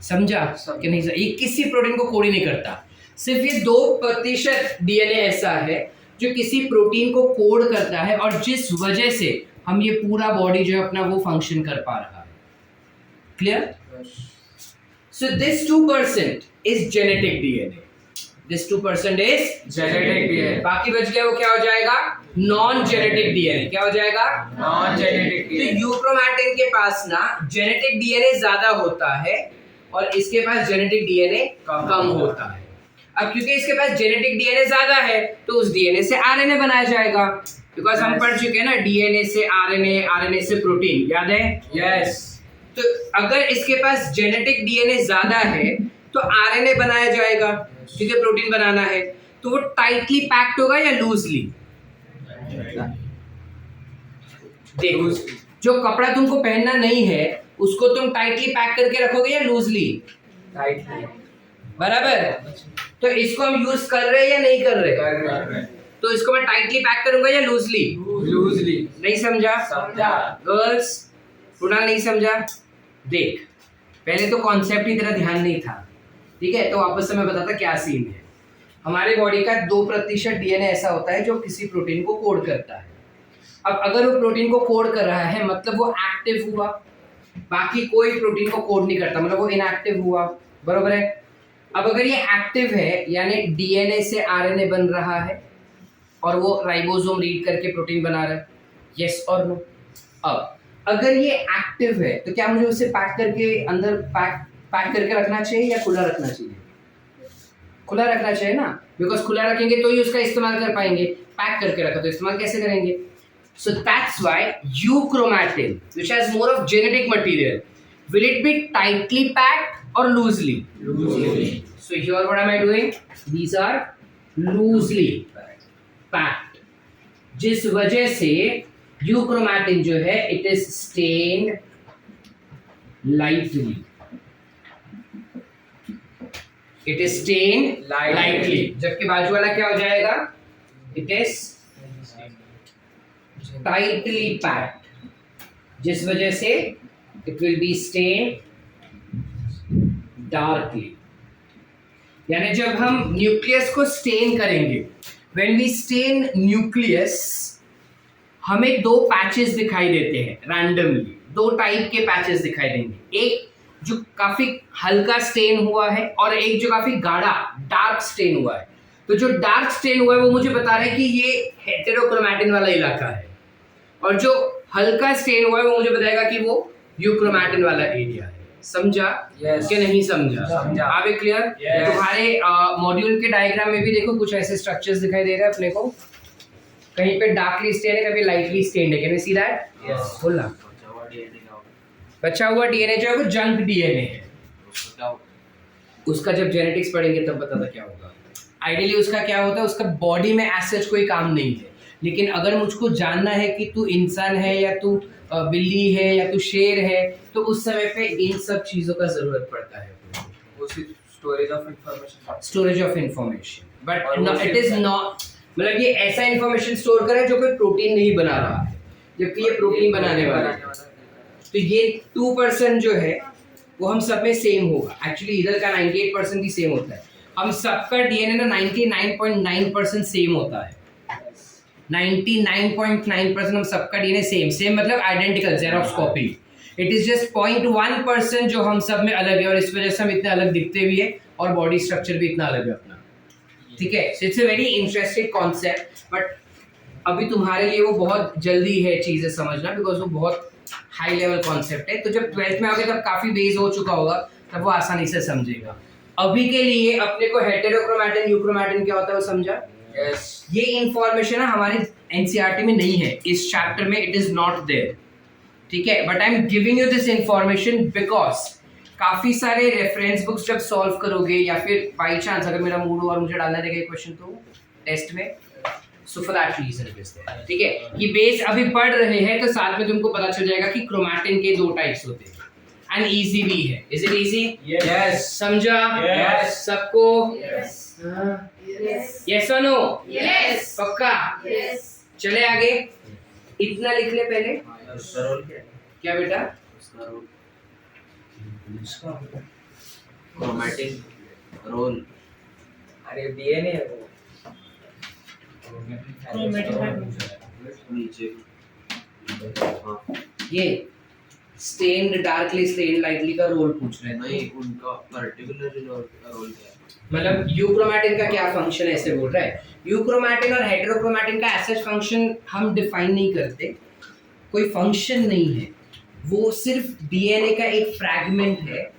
समझा कि नहीं? ये किसी प्रोटीन को कोड ही नहीं करता, सिर्फ ये 2% डीएनए ऐसा है जो किसी प्रोटीन को कोड करता है और जिस वजह से हम ये पूरा बॉडी जो है अपना वो फंक्शन कर पा रहा है। Clear? So this 2% is genetic DNA, this 2% is genetic DNA. बाकी बच गया वो क्या हो जाएगा? Non genetic DNA. क्या हो जाएगा? नॉन जेनेटिक तो डीएनए। यूक्रोमैटिन के पास ना जेनेटिक डीएनए ज्यादा होता है और इसके पास जेनेटिक डीएनए कम होता है। अब क्योंकि इसके पास जेनेटिक डीएनए ज्यादा है तो उस डीएनए से आरएनए बनाया जाएगा, बिकॉज हम पढ़ चुके हैं ना डीएनए से आरएनए, आरएनए से प्रोटीन, याद है? यस। तो अगर इसके पास जेनेटिक डीएनए ज्यादा है तो आरएनए बनाया जाएगा क्योंकि प्रोटीन बनाना है। तो वो टाइटली पैक्ड होगा या लूजली? देखो, जो कपड़ा तुमको पहनना नहीं है उसको तुम टाइटली पैक करके रखोगे या लूजली? टाइटली। बराबर। तो इसको हम यूज कर रहे हैं या नहीं कर रहे? तो इसको मैं टाइटली पैक करूंगा या लूजली? लूजली। नहीं समझा? समझा। गर्ल्स थोड़ा नहीं समझा? देख, पहले तो कॉन्सेप्ट ही तेरा ध्यान नहीं था, ठीक है? तो वापस से मैं बताता क्या सीन है। हमारे बॉडी का 2% डीएनए ऐसा होता है जो किसी प्रोटीन को कोड करता है। अब अगर वो प्रोटीन को कोड कर रहा है मतलब वो एक्टिव हुआ, बाकी कोई प्रोटीन को कोड नहीं करता मतलब वो इनएक्टिव हुआ, बरोबर है? अब अगर ये एक्टिव है यानी डीएनए से आरएनए बन रहा है और वो राइबोसोम रीड करके प्रोटीन बना रहा है, यस और नो? अब अगर ये एक्टिव है तो क्या मुझे उसे पैक करके अंदर पैक करके रखना चाहिए या खुला रखना चाहिए? खुला रखना चाहिए ना, बिकॉज खुला रखेंगे तो ही उसका इस्तेमाल कर पाएंगे। पैक करके रखा तो इस्तेमाल कैसे करेंगे? So that's why euchromatin, which has more of genetic material, will it be tightly packed or loosely? Loosely. So here what am I doing? These are loosely packed. जिस वजह से euchromatin जो है it is stained lightly. It is stained lightly. जबकि बाजू वाला क्या हो जाएगा? It is tightly packed, जिस वजह से it will be stained darkly. यानी जब हम न्यूक्लियस को स्टेन करेंगे, when we stain nucleus, हमें 2 पैचेस दिखाई देते हैं रैंडमली, 2 टाइप के पैचेस दिखाई देंगे, एक जो काफी हल्का स्टेन हुआ है और एक जो काफी गाढ़ा डार्क स्टेन हुआ है। तो जो डार्क स्टेन हुआ है वो मुझे बता रहा है कि ये हेटेरोक्रोमैटिन वाला इलाका है और जो हल्का स्टेन हुआ है वो मुझे बताएगा कि वो यूक्रोमैटिन वाला एरिया है। समझा? Yes. कि नहीं समझा? समझा। आप क्लियर? Yes. तुम्हारे मॉड्यूल के डायग्राम में भी देखो कुछ ऐसे स्ट्रक्चर्स दिखाई दे रहे हैं अपने को, कहीं पे डार्कली स्टेन है, कहीं लाइटली स्टेन है। Can you see that? Yes. बोलना। बचा हुआ डीएनए जो है वो जंक डीएनए है, उसका जब जेनेटिक्स पढ़ेंगे तब पता क्या होगा। आइडियली उसका क्या होता है, उसका बॉडी में एज सच कोई काम नहीं है, लेकिन अगर मुझको जानना है कि तू इंसान है या तू बिल्ली है या तू शेर है तो उस समय पे इन सब चीज़ों का ज़रूरत पड़ता है। Storage of information. Storage of information, but it is not, मतलब ये ऐसा इंफॉर्मेशन स्टोर करे जो कोई प्रोटीन नहीं बना रहा है, जबकि ये प्रोटीन बनाने वाला है। तो ये 2% जो है वो हम सब में सेम होगा। एक्चुअली इधर का 98% भी सेम होता है। हम सबका डीएनए ना 99.9% सेम होता है। 99.9% हम सबका डीएनए सेम मतलब identical, xerox copy. It is just 0.1% जो हम सब में अलग है और इस वजह से हम इतने अलग दिखते भी है और बॉडी स्ट्रक्चर भी इतना अलग है अपना, ठीक है? So it's a very interesting concept, but अभी तुम्हारे लिए वो बहुत जल्दी है चीज़ें समझना, बिकॉज वो बहुत हाई लेवल कॉन्सेप्ट है। तो जब 12th में आओगे तब काफ़ी बेस हो चुका होगा, तब वो आसानी से समझेगा। अभी के लिए अपने को हेटेरोक्रोमैटिन यूक्रोमैटिन क्या होता है वो समझा? Yes. ये इंफॉर्मेशन ना हमारे एनसीईआरटी में नहीं है, इस चैप्टर में इट इज नॉट देयर, ठीक है? But I am giving you this information because काफी सारे रेफरेंस बुक्स जब सॉल्व करोगे या फिर बाई चांस अगर मेरा मूड हो और मुझे डालना रहेगा क्वेश्चन तो टेस्ट में, so for that reason it is there, ठीक है? कि बेस अभी पढ़ रहे हैं तो साथ में तुमको पता चल जाएगा कि क्रोमैटिन के 2 टाइप्स होते हैं एंड इजी भी है। Is it easy? Yes. समझा? Yes. सबको? Yes. यस और नो? Yes. पक्का? Yes. चले आगे, इतना लिख ले पहले। क्या बेटा? क्रोमैटिन रोल, अरे डीएनए है वो नीचे। हाँ ये स्टेन्ड डार्कली स्टेन्ड लाइटली का रोल पूछ रहे हैं। नहीं, उनका पर्टिकुलर रोल क्या है? मतलब यूक्रोमैटिन का क्या फंक्शन है ऐसे बोल रहा है। यूक्रोमैटिन और हेटेरोक्रोमैटिन का ऐसा फंक्शन हम डिफाइन नहीं करते, कोई फंक्शन नहीं है, वो सिर्फ डीएनए का एक फ्रैगमेंट है।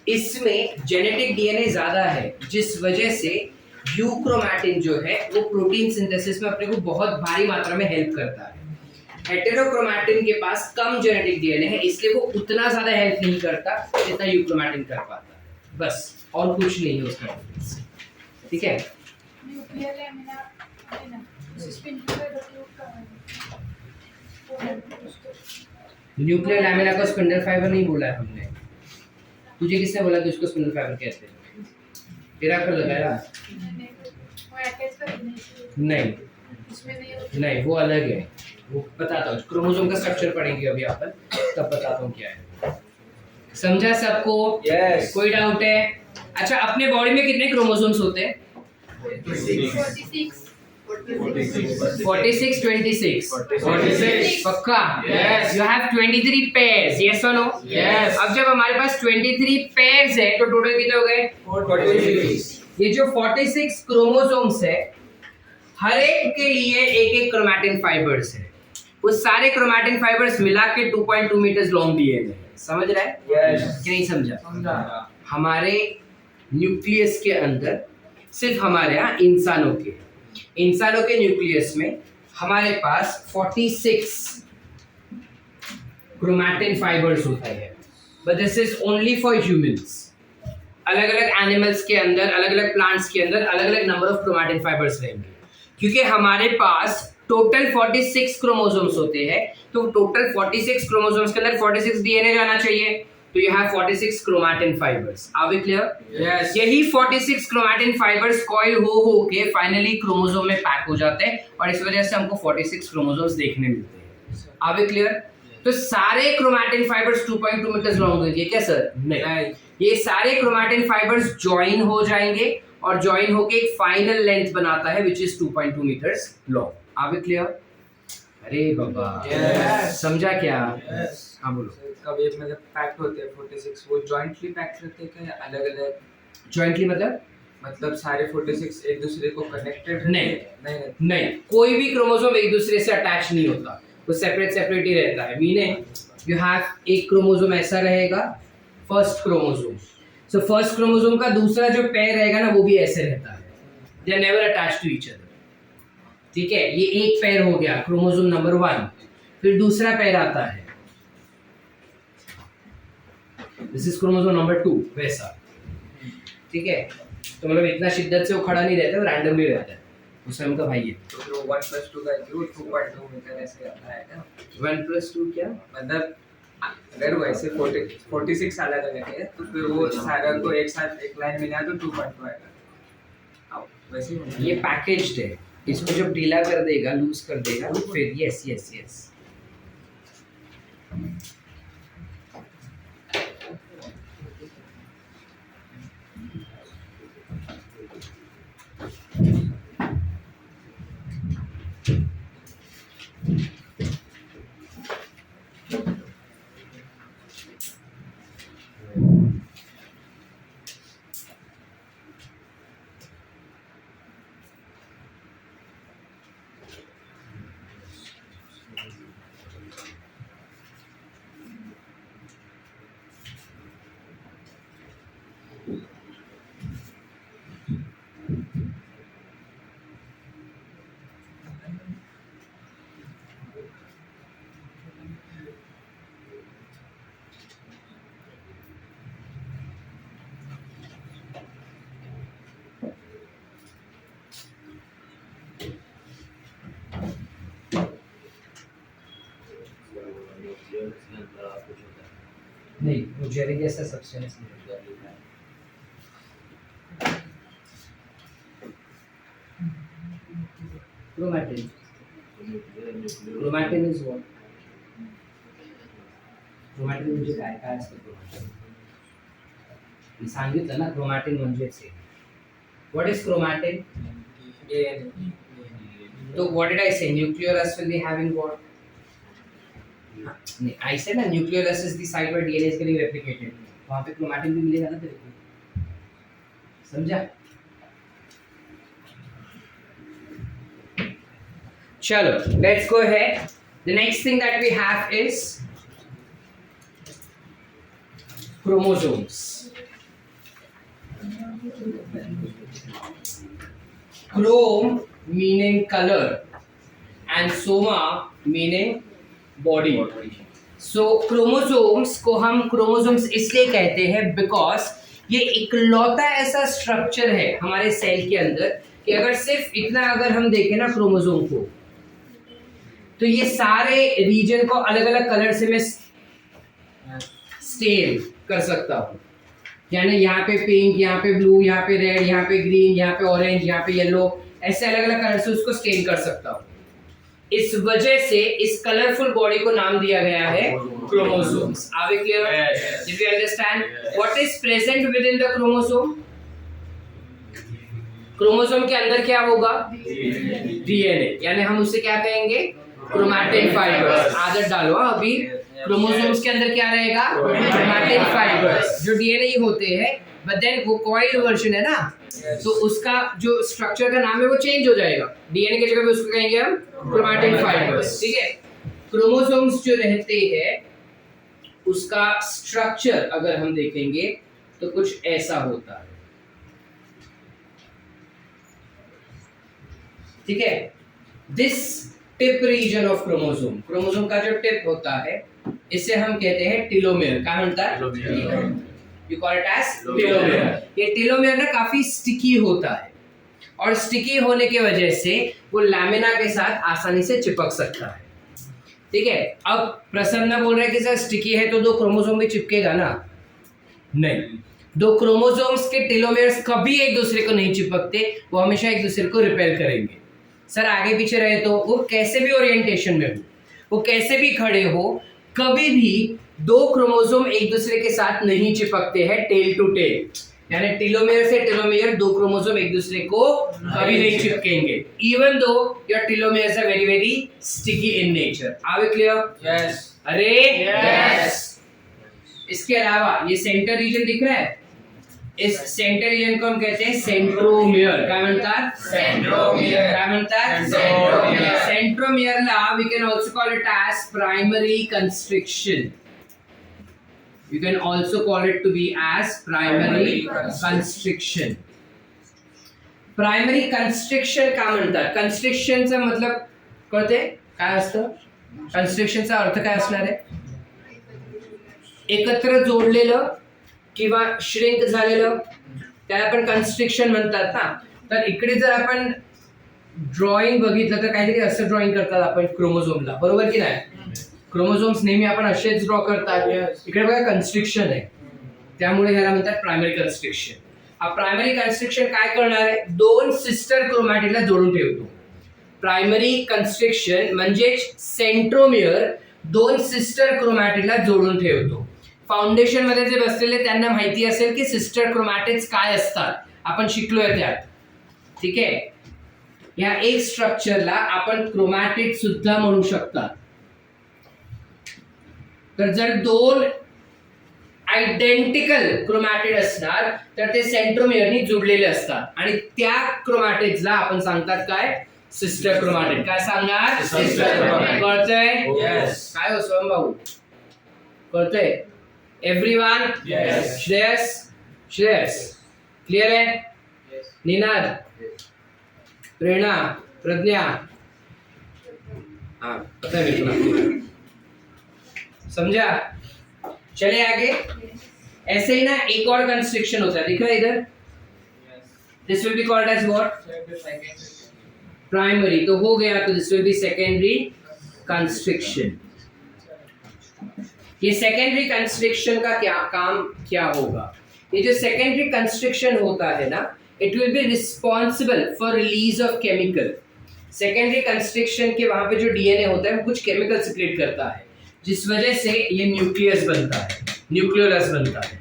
इसमें जेनेटिक डीएनए ज्यादा है जिस वजह से यूक्रोमैटिन जो है वो प्रोटीन सिंथेसिस में अपने को बहुत भारी मात्रा में हेल्प करता है। हेटेरोक्रोमैटिन के पास कम जेनेटिक डीएनए है इसलिए वो उतना ज्यादा हेल्प नहीं करता जितना यूक्रोमैटिन कर पाता है, बस और कुछ नहीं है उसका डिफरेंस। ठीक है, न्यूक्लियर लैमिना है ना, स्पिंडल फाइबर का न्यूक्लियर लैमिना को स्पिंडल फाइबर नहीं बोला है हमने। तुझे किसने बोला कि उसको स्पिंडल फाइबर कहते हैं? तेरा पर लगाया? वो अटैच कर नहीं इसमें नहीं होता। नहीं, वो अलग है, वो बताता हूँ। क्रोमोसोम का स्ट्रक्चर पढ़ेंगे अभी अपन, तब बताता हूँ क्या है। समझा सबको? Yes. कोई डाउट है? अच्छा, अपने बॉडी में कितने क्रोमोसोम्स होते हैं? 46, 26. 46. पक्का? Yes. You have 23 pairs. Yes or no? Yes. अब जब हमारे पास 23 pairs है तो टोटल कितने हो गए? 46. ये जो 46 क्रोमोसोम्स है, हर एक के लिए एक एक क्रोमैटिन फाइबर्स है। वो सारे क्रोमैटिन फाइबर्स मिला के 2.2 मीटर्स लॉन्ग डीएनए है। समझ रहा है? Yes. कि नहीं समझा? समझा। हमारे न्यूक्लियस के अंदर, सिर्फ हमारे यहाँ इंसानों के न्यूक्लियस में हमारे पास 46 क्रोमैटिन फाइबर्स होता है, but this is only for humans. अलग अलग एनिमल्स के अंदर, अलग अलग प्लांट्स के अंदर अलग अलग नंबर ऑफ क्रोमैटिन फाइबर्स रहेंगे, क्योंकि हमारे पास टोटल 46 क्रोमोसोम्स होते हैं। तो टोटल 46 क्रोमोसोम्स के अंदर 46 डीएनए जाना चाहिए, तो you have 46 chromatin fibres. Are we clear? Yes. यही 46 क्रोमैटिन फाइबर्स कॉइल हो के फाइनली क्रोमोसोम में पैक हो जाते हैं और इस वजह से हमको 46 क्रोमोसोम्स देखने मिलते हैं। Are we clear? तो सारे क्रोमैटिन फाइबर्स 2.2 मीटर्स लॉन्ग होंगे क्या सर? नहीं, ये सारे क्रोमैटिन फाइबर्स ज्वाइन हो जाएंगे और ज्वाइन होके एक फाइनल लेंथ बनाता है which is 2.2 metres long. Are we clear? अरे बाबा, Yes. समझा क्या? Yes. हाँ बोलो। कब एक मतलब पैक्ट होते हैं 46, वो जॉइंटली पैक्ट रहते हैं क्या अलग अलग? जॉइंटली मतलब सारे 46 एक दूसरे को कनेक्टेड? नहीं। नहीं। नहीं, कोई भी क्रोमोसोम एक दूसरे से अटैच नहीं होता, वो सेपरेट ही रहता है। मीनिंग यू हैव एक क्रोमोसोम ऐसा रहेगा, first chromosome, so first chromosome का दूसरा जो पेयर रहेगा ना वो भी ऐसे रहता है, they are never attached to each other. ठीक है, ये एक पेयर हो गया क्रोमोसोम नंबर 1, फिर दूसरा पेयर आता है, दिस इज क्रोमोसोम नंबर 2, वैसा। ठीक है, तो मतलब इतना शिद्दत से वो खड़ा नहीं रहता, वो रैंडमली रहता है, उसमें उनका भाई है। तो फिर 1 + 2 का क्यों 2.2 मीटर ऐसे आता है क्या? 1 + 2 क्या? मतलब अगर वैसे 46 अलग अलग है तो फिर वो सारा को एक साथ एक लाइन मिला तो 2.2 आएगा। अब वैसे ही होना ये पैकेज्ड है, इसको जब ढीला कर देगा, लूज कर देगा, तो फिर यस। नहीं, वो जेली जैसा सब्सटेंस नहीं है। Chromatin is what? क्रोमैटिन मुझे काय इसका क्रोमैटिन? मी सांगितलं ना क्रोमॅटिन म्हणजेच हे. What is chromatin? DNA. तो what did I say? Nucleolus will be having what? नहीं, आई सेड ना nucleolus is the site where DNA is getting replicated. वहां पे क्रोमैटिन भी मिलेगा ना तेरे को. समझा? चलो, let's go ahead. The next thing that we have is chromosomes. Chrome meaning color and soma meaning body. So chromosomes को हम chromosomes इसलिए कहते हैं because ये इकलौता ऐसा स्ट्रक्चर है हमारे सेल के अंदर कि अगर सिर्फ इतना अगर हम देखें ना क्रोमोसोम को, तो ये सारे रीजन को अलग अलग कलर से मैं स्टेन कर सकता हूँ. यानी यहाँ पे पिंक, यहाँ पे ब्लू, यहाँ पे रेड, यहाँ पे ग्रीन, यहाँ पे ऑरेंज, यहाँ पे येलो, ऐसे अलग अलग कलर से उसको स्टेन कर सकता हूँ. इस वजह से इस कलरफुल बॉडी को नाम दिया गया है chromosomes. Are we clear? Did we understand what is present within the chromosome? Chromosome के अंदर क्या होगा? डीएनए. यानी हम उसे क्या कहेंगे? Chromatin fibres. आदत डालो अभी. क्रोमोसोम्स के अंदर क्या रहेगा? क्रोमैटिन फाइबर्स जो डीएनए ही होते हैं, बट देन वो कॉइल्ड वर्जन है ना, तो उसका जो स्ट्रक्चर का नाम है वो चेंज हो जाएगा. डीएनए की जगह पे उसको कहेंगे हम क्रोमैटिन फाइबर्स. ठीक है. क्रोमोसोम्स जो रहते हैं उसका स्ट्रक्चर अगर हम देखेंगे तो कुछ ऐसा होता है. ठीक है. This tip region of chromosome, chromosome का जो टिप होता है इसे हम कहते हैं टेलोमेयर. क्या होता है? You call it as telomere. ये टेलोमेयर ना काफी स्टिकी होता है और स्टिकी होने की वजह से वो लैमिना के साथ आसानी से चिपक सकता है. ठीक है. अब प्रसन्न बोल रहे हैं कि सर स्टिकी है तो दो क्रोमोसोम भी चिपकेगा ना? नहीं. दो क्रोमोसोम्स के टेलोमेयर्स कभी एक दूसरे को नहीं चिपकते, वो हमेशा एक दूसरे को रिपेल करेंगे. सर आगे पीछे रहे तो वो कैसे भी ओरिएंटेशन में हो, वो कैसे भी खड़े हो, कभी भी दो क्रोमोसोम एक दूसरे के साथ नहीं चिपकते हैं टेल टू टेल. यानी टेलोमेयर से टेलोमेयर दो क्रोमोसोम एक दूसरे को कभी नहीं चिपकेंगे, even though your telomeres are very very sticky in nature. Are we clear? Yes. अरे यस. इसके अलावा ये सेंटर रीजन दिख रहा है, इस सेंटर रीजन को हम कहते हैं सेंट्रोमियर. काय म्हणतात? Centromere. काय म्हणतात? Centromere. सेंट्रोमियरला we can also call it as primary constriction. You can also call it to be as primary constriction. Primary constriction का म्हणतात? कंस्ट्रिक्शनचा मतलब कळते काय असतं? कंस्ट्रिक्शनचा अर्थ काय असणार आहे? एकत्र जोडलेलं किंवा श्रिंक झालेलं, त्याला आपण कंस्ट्रिक्शन म्हणतात ना. तर इकडे जर आपण ड्रॉइंग बघितलं तर काहीतरी असं ड्रॉइंग करतात आपण क्रोमोझोमला, बरोबर की नाही? क्रोमोझोम्स नेहमी आपण असेच ड्रॉ करतात. इकडे बघा कंस्ट्रिक्शन आहे, त्यामुळे ह्याला म्हणतात प्रायमरी कंस्ट्रिक्शन. हा प्रायमरी कंस्ट्रिक्शन काय करणार आहे? दोन सिस्टर क्रोमॅटिडला जोडून ठेवतो. प्रायमरी कंस्ट्रिक्शन म्हणजे सेंट्रोमियर दोन सिस्टर क्रोमॅटिडला जोडून ठेवतो. फाउंडेशन मध्ये जे बसलेले त्यांना माहिती असेल की सिस्टर क्रोमॅटिड्स काय असतात, आपण शिकलोय त्यात. ठीक आहे. या एक स्ट्रक्चरला आपण क्रोमॅटिड सुद्धा म्हणू शकतात. तर जर दोन आयडेंटिकल क्रोमॅटिड असणार तर ते सेंट्रोमियरनी जोडलेले असतात आणि त्या क्रोमॅटिड्सला आपण सांगतात काय? Sister chromatid. काय सांगणार? Sister chromatid. कळतंय? Yes. काय हो सोहम भाऊ, कळतंय? एव्हरीवन? Yes. श्रेयस क्लियर है? निनाद, प्रेरणा, प्रज्ञा, हाँ पता है मेरे को. समझा? चले आगे. ऐसे ही ना एक और कंस्ट्रिक्शन होता है, दिख रहा है इधर? This will be called as what? Primary. तो हो गया, तो this will be secondary constriction. ये सेकेंडरी कंस्ट्रिक्शन का क्या काम क्या होगा? ये जो सेकेंडरी कंस्ट्रिक्शन होता है ना, it will be responsible for release of chemical. Secondary constriction के वहां पे जो डीएनए होता है वो कुछ केमिकल सिक्रेट करता है, जिस वजह से ये न्यूक्लियस बनता है, न्यूक्लियोलस बनता है.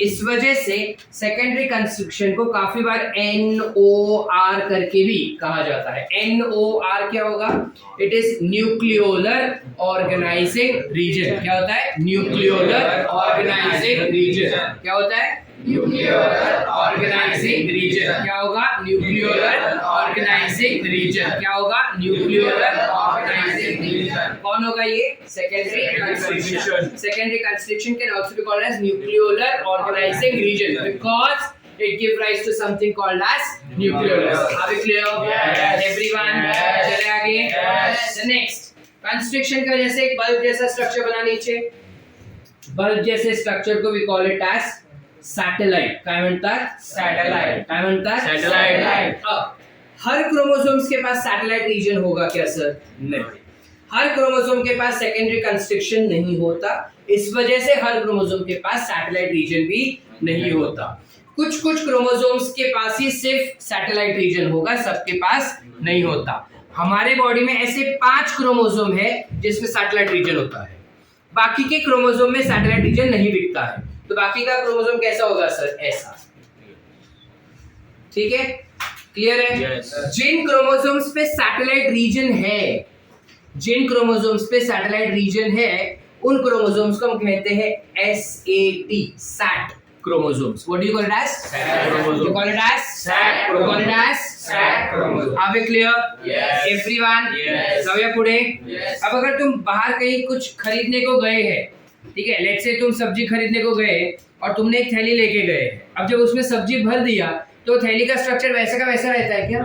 इस वजह से सेकेंडरी कंस्ट्रक्शन को काफी बार NOR करके भी कहा जाता है। NOR क्या होगा? It is nucleolar organising region. क्या होता है? Nucleolar organising region. क्या होता है? Nucleolar organising region. क्या होगा? Nucleolar organising region. क्या होगा? Nucleolar organising region. कौन होगा ये? Secondary construction. Secondary construction can also be called as nucleolar organising region because it gives rise to something called as nucleolus. Are we clear? Yes. Everyone? Yes. चले आगे? Yes. The next construction की वजह से एक bulb जैसा structure बना नीचे। Bulb जैसे स्ट्रक्चर को we call it as satellite. काय म्हणतात? सैटेलाइट। काय म्हणतात? सैटेलाइट। अब हर क्रोमोसोम्स के पास सैटेलाइट रीजन होगा क्या सर? नहीं। हर क्रोमोसोम के पास सेकेंडरी कंस्ट्रक्शन नहीं होता, इस वजह से हर क्रोमोसोम के पास सैटेलाइट रीजन भी नहीं होता। कुछ कुछ क्रोमोसोम्स के पास ही सिर्फ सैटेलाइट रीजन होगा, सबके पास नहीं होता। हमारे बॉडी में ऐसे 5 क्रोमोसोम है जिसमें सैटेलाइट रीजन होता है, बाकी के क्रोमोसोम में सैटेलाइट रीजन नहीं दिखता है। तो बाकी का क्रोमोसोम कैसा होगा सर? ऐसा। ठीक है, क्लियर है? Yes. जिन क्रोमोसोम्स पे सैटेलाइट रीजन है, जिन क्रोमोसोम्स पे सैटेलाइट रीजन है, उन क्रोमोसोम्स को हम कहते हैं SAT, SAT chromosomes. What do you call it as? Sat chromosome. You call it as? Sat You call it as? Sat chromosome. Are we clear? Yes. Everyone? Yes. जाओ पुढे। Yes. अब अगर तुम बाहर कहीं कुछ खरीदने को गए हैं, ठीक है, लेट्स से तुम सब्जी खरीदने को गए और तुमने एक थैली लेके गए, अब जब उसमें सब्जी भर दिया तो थैली का स्ट्रक्चर वैसा का वैसा रहता है क्या?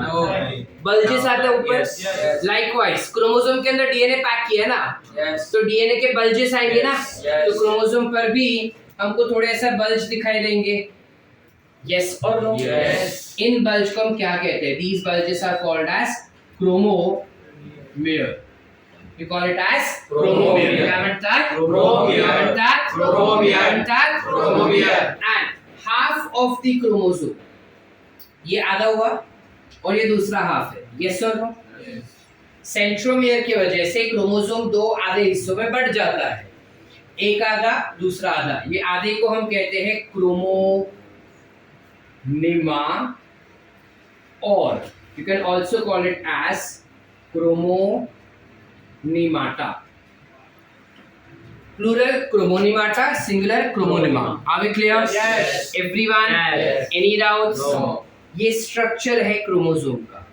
बल्जेस आता है ऊपर। Yes, yes. लाइकवाइज क्रोमोसोम के अंदर डीएनए पैक किया है ना, Yes. तो डीएनए के बल्जेस आएंगे ना, Yes. तो क्रोमोसोम पर भी हमको थोड़े ऐसा बल्ज दिखाई देंगे। यस और नो? Yes. इन बल्ज को हम क्या कहते हैं? These bulges are called as chromomere. We call it as chromomere. क्या म्हणतात? क्रोमोमेयर। क्या म्हणतात? क्रोमोमेयर। क्या म्हणतात? Chromomere. And half of the chromosome, ये आधा हुआ और ये दूसरा हाफ है। यस और नो? सेंट्रोमियर की वजह से क्रोमोसोम 2 आधे हिस्सों में बढ़ जाता है, एक आधा दूसरा आधा। ये आधे को हम कहते हैं क्रोमोनिमा, और you can also call it as chromonemata. Plural chromonemata, singular chromonema. Are we clear? Yes. Everyone? Yes. Any doubts? No. ये स्ट्रक्चर है क्रोमोसोम का।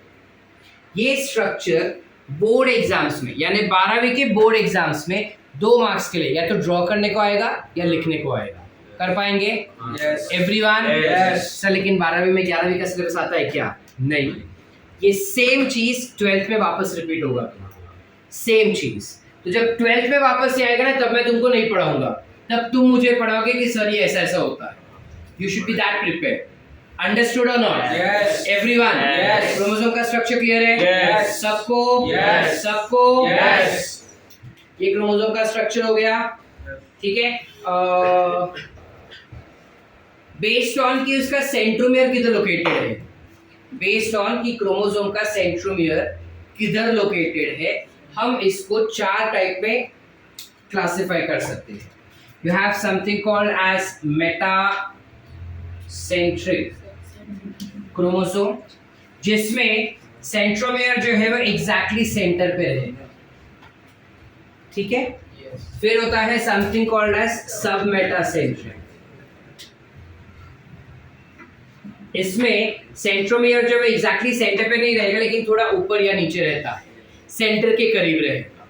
ये स्ट्रक्चर बोर्ड एग्जाम्स में, यानी 12वीं के बोर्ड एग्जाम्स में 2 मार्क्स के लिए या तो ड्रॉ करने को आएगा या लिखने को आएगा। कर पाएंगे? Yes. एवरीवन? Yes. सर लेकिन 12वीं में 11वीं का सिलेबस आता है क्या? नहीं। ये सेम चीज 12th में वापस रिपीट होगा, सेम चीज। तो जब 12th में वापस से आएगा ना, तब मैं तुमको नहीं पढ़ाऊंगा, तब तुम मुझे पढ़ाओगे कि सर ये ऐसा ऐसा होता है। You should be that prepared. Understood और not? Yes. Everyone? Yes. Chromosome का स्ट्रक्चर क्लियर है? Yes. सबको? Yes. सबको? Yes. ये क्रोमोसोम का स्ट्रक्चर हो गया, ठीक है। बेस्ड ऑन कि उसका सेंट्रोमियर किधर लोकेटेड है, बेस्ड ऑन कि क्रोमोसोम का सेंट्रोमियर किधर लोकेटेड है, हम इसको 4 टाइप में क्लासिफाई कर सकते हैं। You have something called as metacentric chromosome, जिसमें सेंट्रोमियर जो है वो एग्जैक्टली सेंटर पे रहेगा, ठीक है। फिर होता है समथिंग कॉल्ड एज सब मेटासेंट्रिक। इसमें सेंट्रोमियर जो है एग्जैक्टली सेंटर पे नहीं रहेगा, लेकिन थोड़ा ऊपर या नीचे रहता है, सेंटर के करीब रहेगा।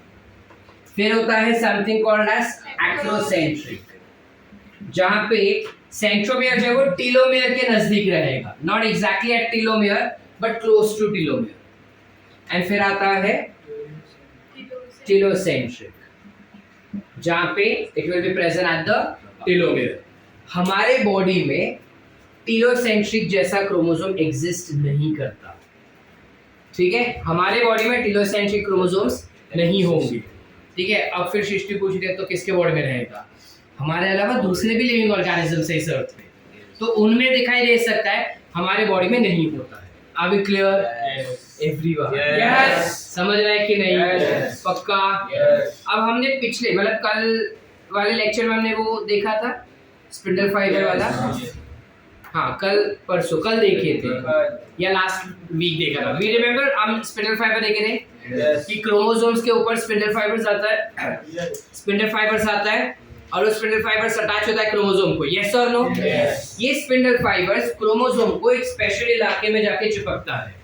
फिर होता है समथिंग कॉल्ड एज एक्रोसेंट्रिक, जहां पे सेंट्रोमियर जो है वो टीलोमियर के नजदीक रहेगा, not exactly at telomere but close to telomere. And फिर आता है टीलोसेंट्रिक, जहां पे it will be present at the telomere. हमारे बॉडी में टीलोसेंट्रिक जैसा क्रोमोसोम एग्जिस्ट नहीं करता, ठीक है। हमारे बॉडी में टीलोसेंट्रिक क्रोमोसोम्स नहीं होंगे, ठीक है। अब फिर सृष्टि पूछ रही है तो किसके बॉडी में रहेगा? हमारे अलावा दूसरे भी लिविंग ऑर्गेनिजम्स है इस अर्थ पे, तो उनमें दिखाई दे सकता है, हमारे बॉडी में नहीं होता है। Are we clear? Everyone? Yes. समझ रहे हैं कि नहीं? Yes. पक्का? Yes. अब हमने पिछले मतलब कल वाले लेक्चर में हमने वो देखा था स्पिंडल फाइबर वाला? हाँ, कल परसों कल देखे थे या लास्ट वीक देखा था। वी रिमेम्बर हम स्पिंडल फाइबर देखे थे कि क्रोमोसोम्स के ऊपर स्पिंडल फाइबर्स आता है, स्पिंडल फाइबर्स आता है और वो स्पिंडल फाइबर्स अटैच होता है क्रोमोसोम को। यस और नो? ये स्पिंडल फाइबर्स क्रोमोसोम को एक स्पेशल इलाके में जाके चिपकता है,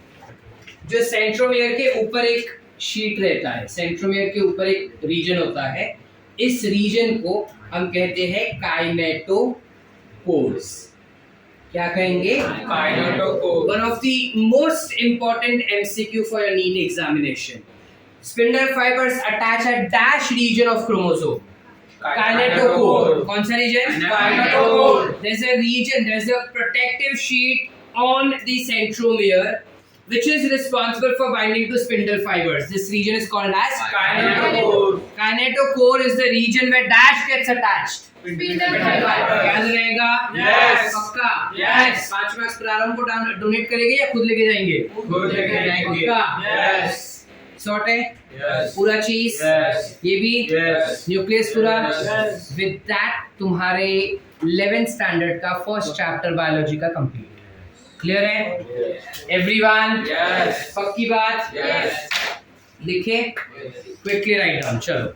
जो सेंट्रोमियर के ऊपर एक शीट रहता है, सेंट्रोमियर के ऊपर एक रीजन होता है। इस रीजन को हम कहते हैं काइनेटोकोर्स। क्या कहेंगे? Kinetochore. One of the most important MCQ for your NEET examination. Spindle fibers attach a dash region of chromosome. Kinetochore. कौन सा region? Kinetochore. There's a region, there's a protective sheet on the centromere which is responsible for binding to spindle fibers. This region is called as Kinetochore. Kinetochore is the region where dash gets attached. Spindle fiber. याद रहेगा? Yes. पक्का? Yes. 5 marks प्रारंभ को donate करेंगे या खुद लेके जाएंगे? खुद लेके जाएंगे। पक्का? Yes. सॉर्ट है? Yes. पूरा चीज? Yes. ये भी? Yes. न्यूक्लियस पूरा? Yes. विद दैट तुम्हारे 11th स्टैंडर्ड का फर्स्ट चैप्टर बायोलॉजी का कंप्लीट। क्लियर है? एवरीवन? Yes. पक्की बात? Yes. लिखे? Quickly write down. चलो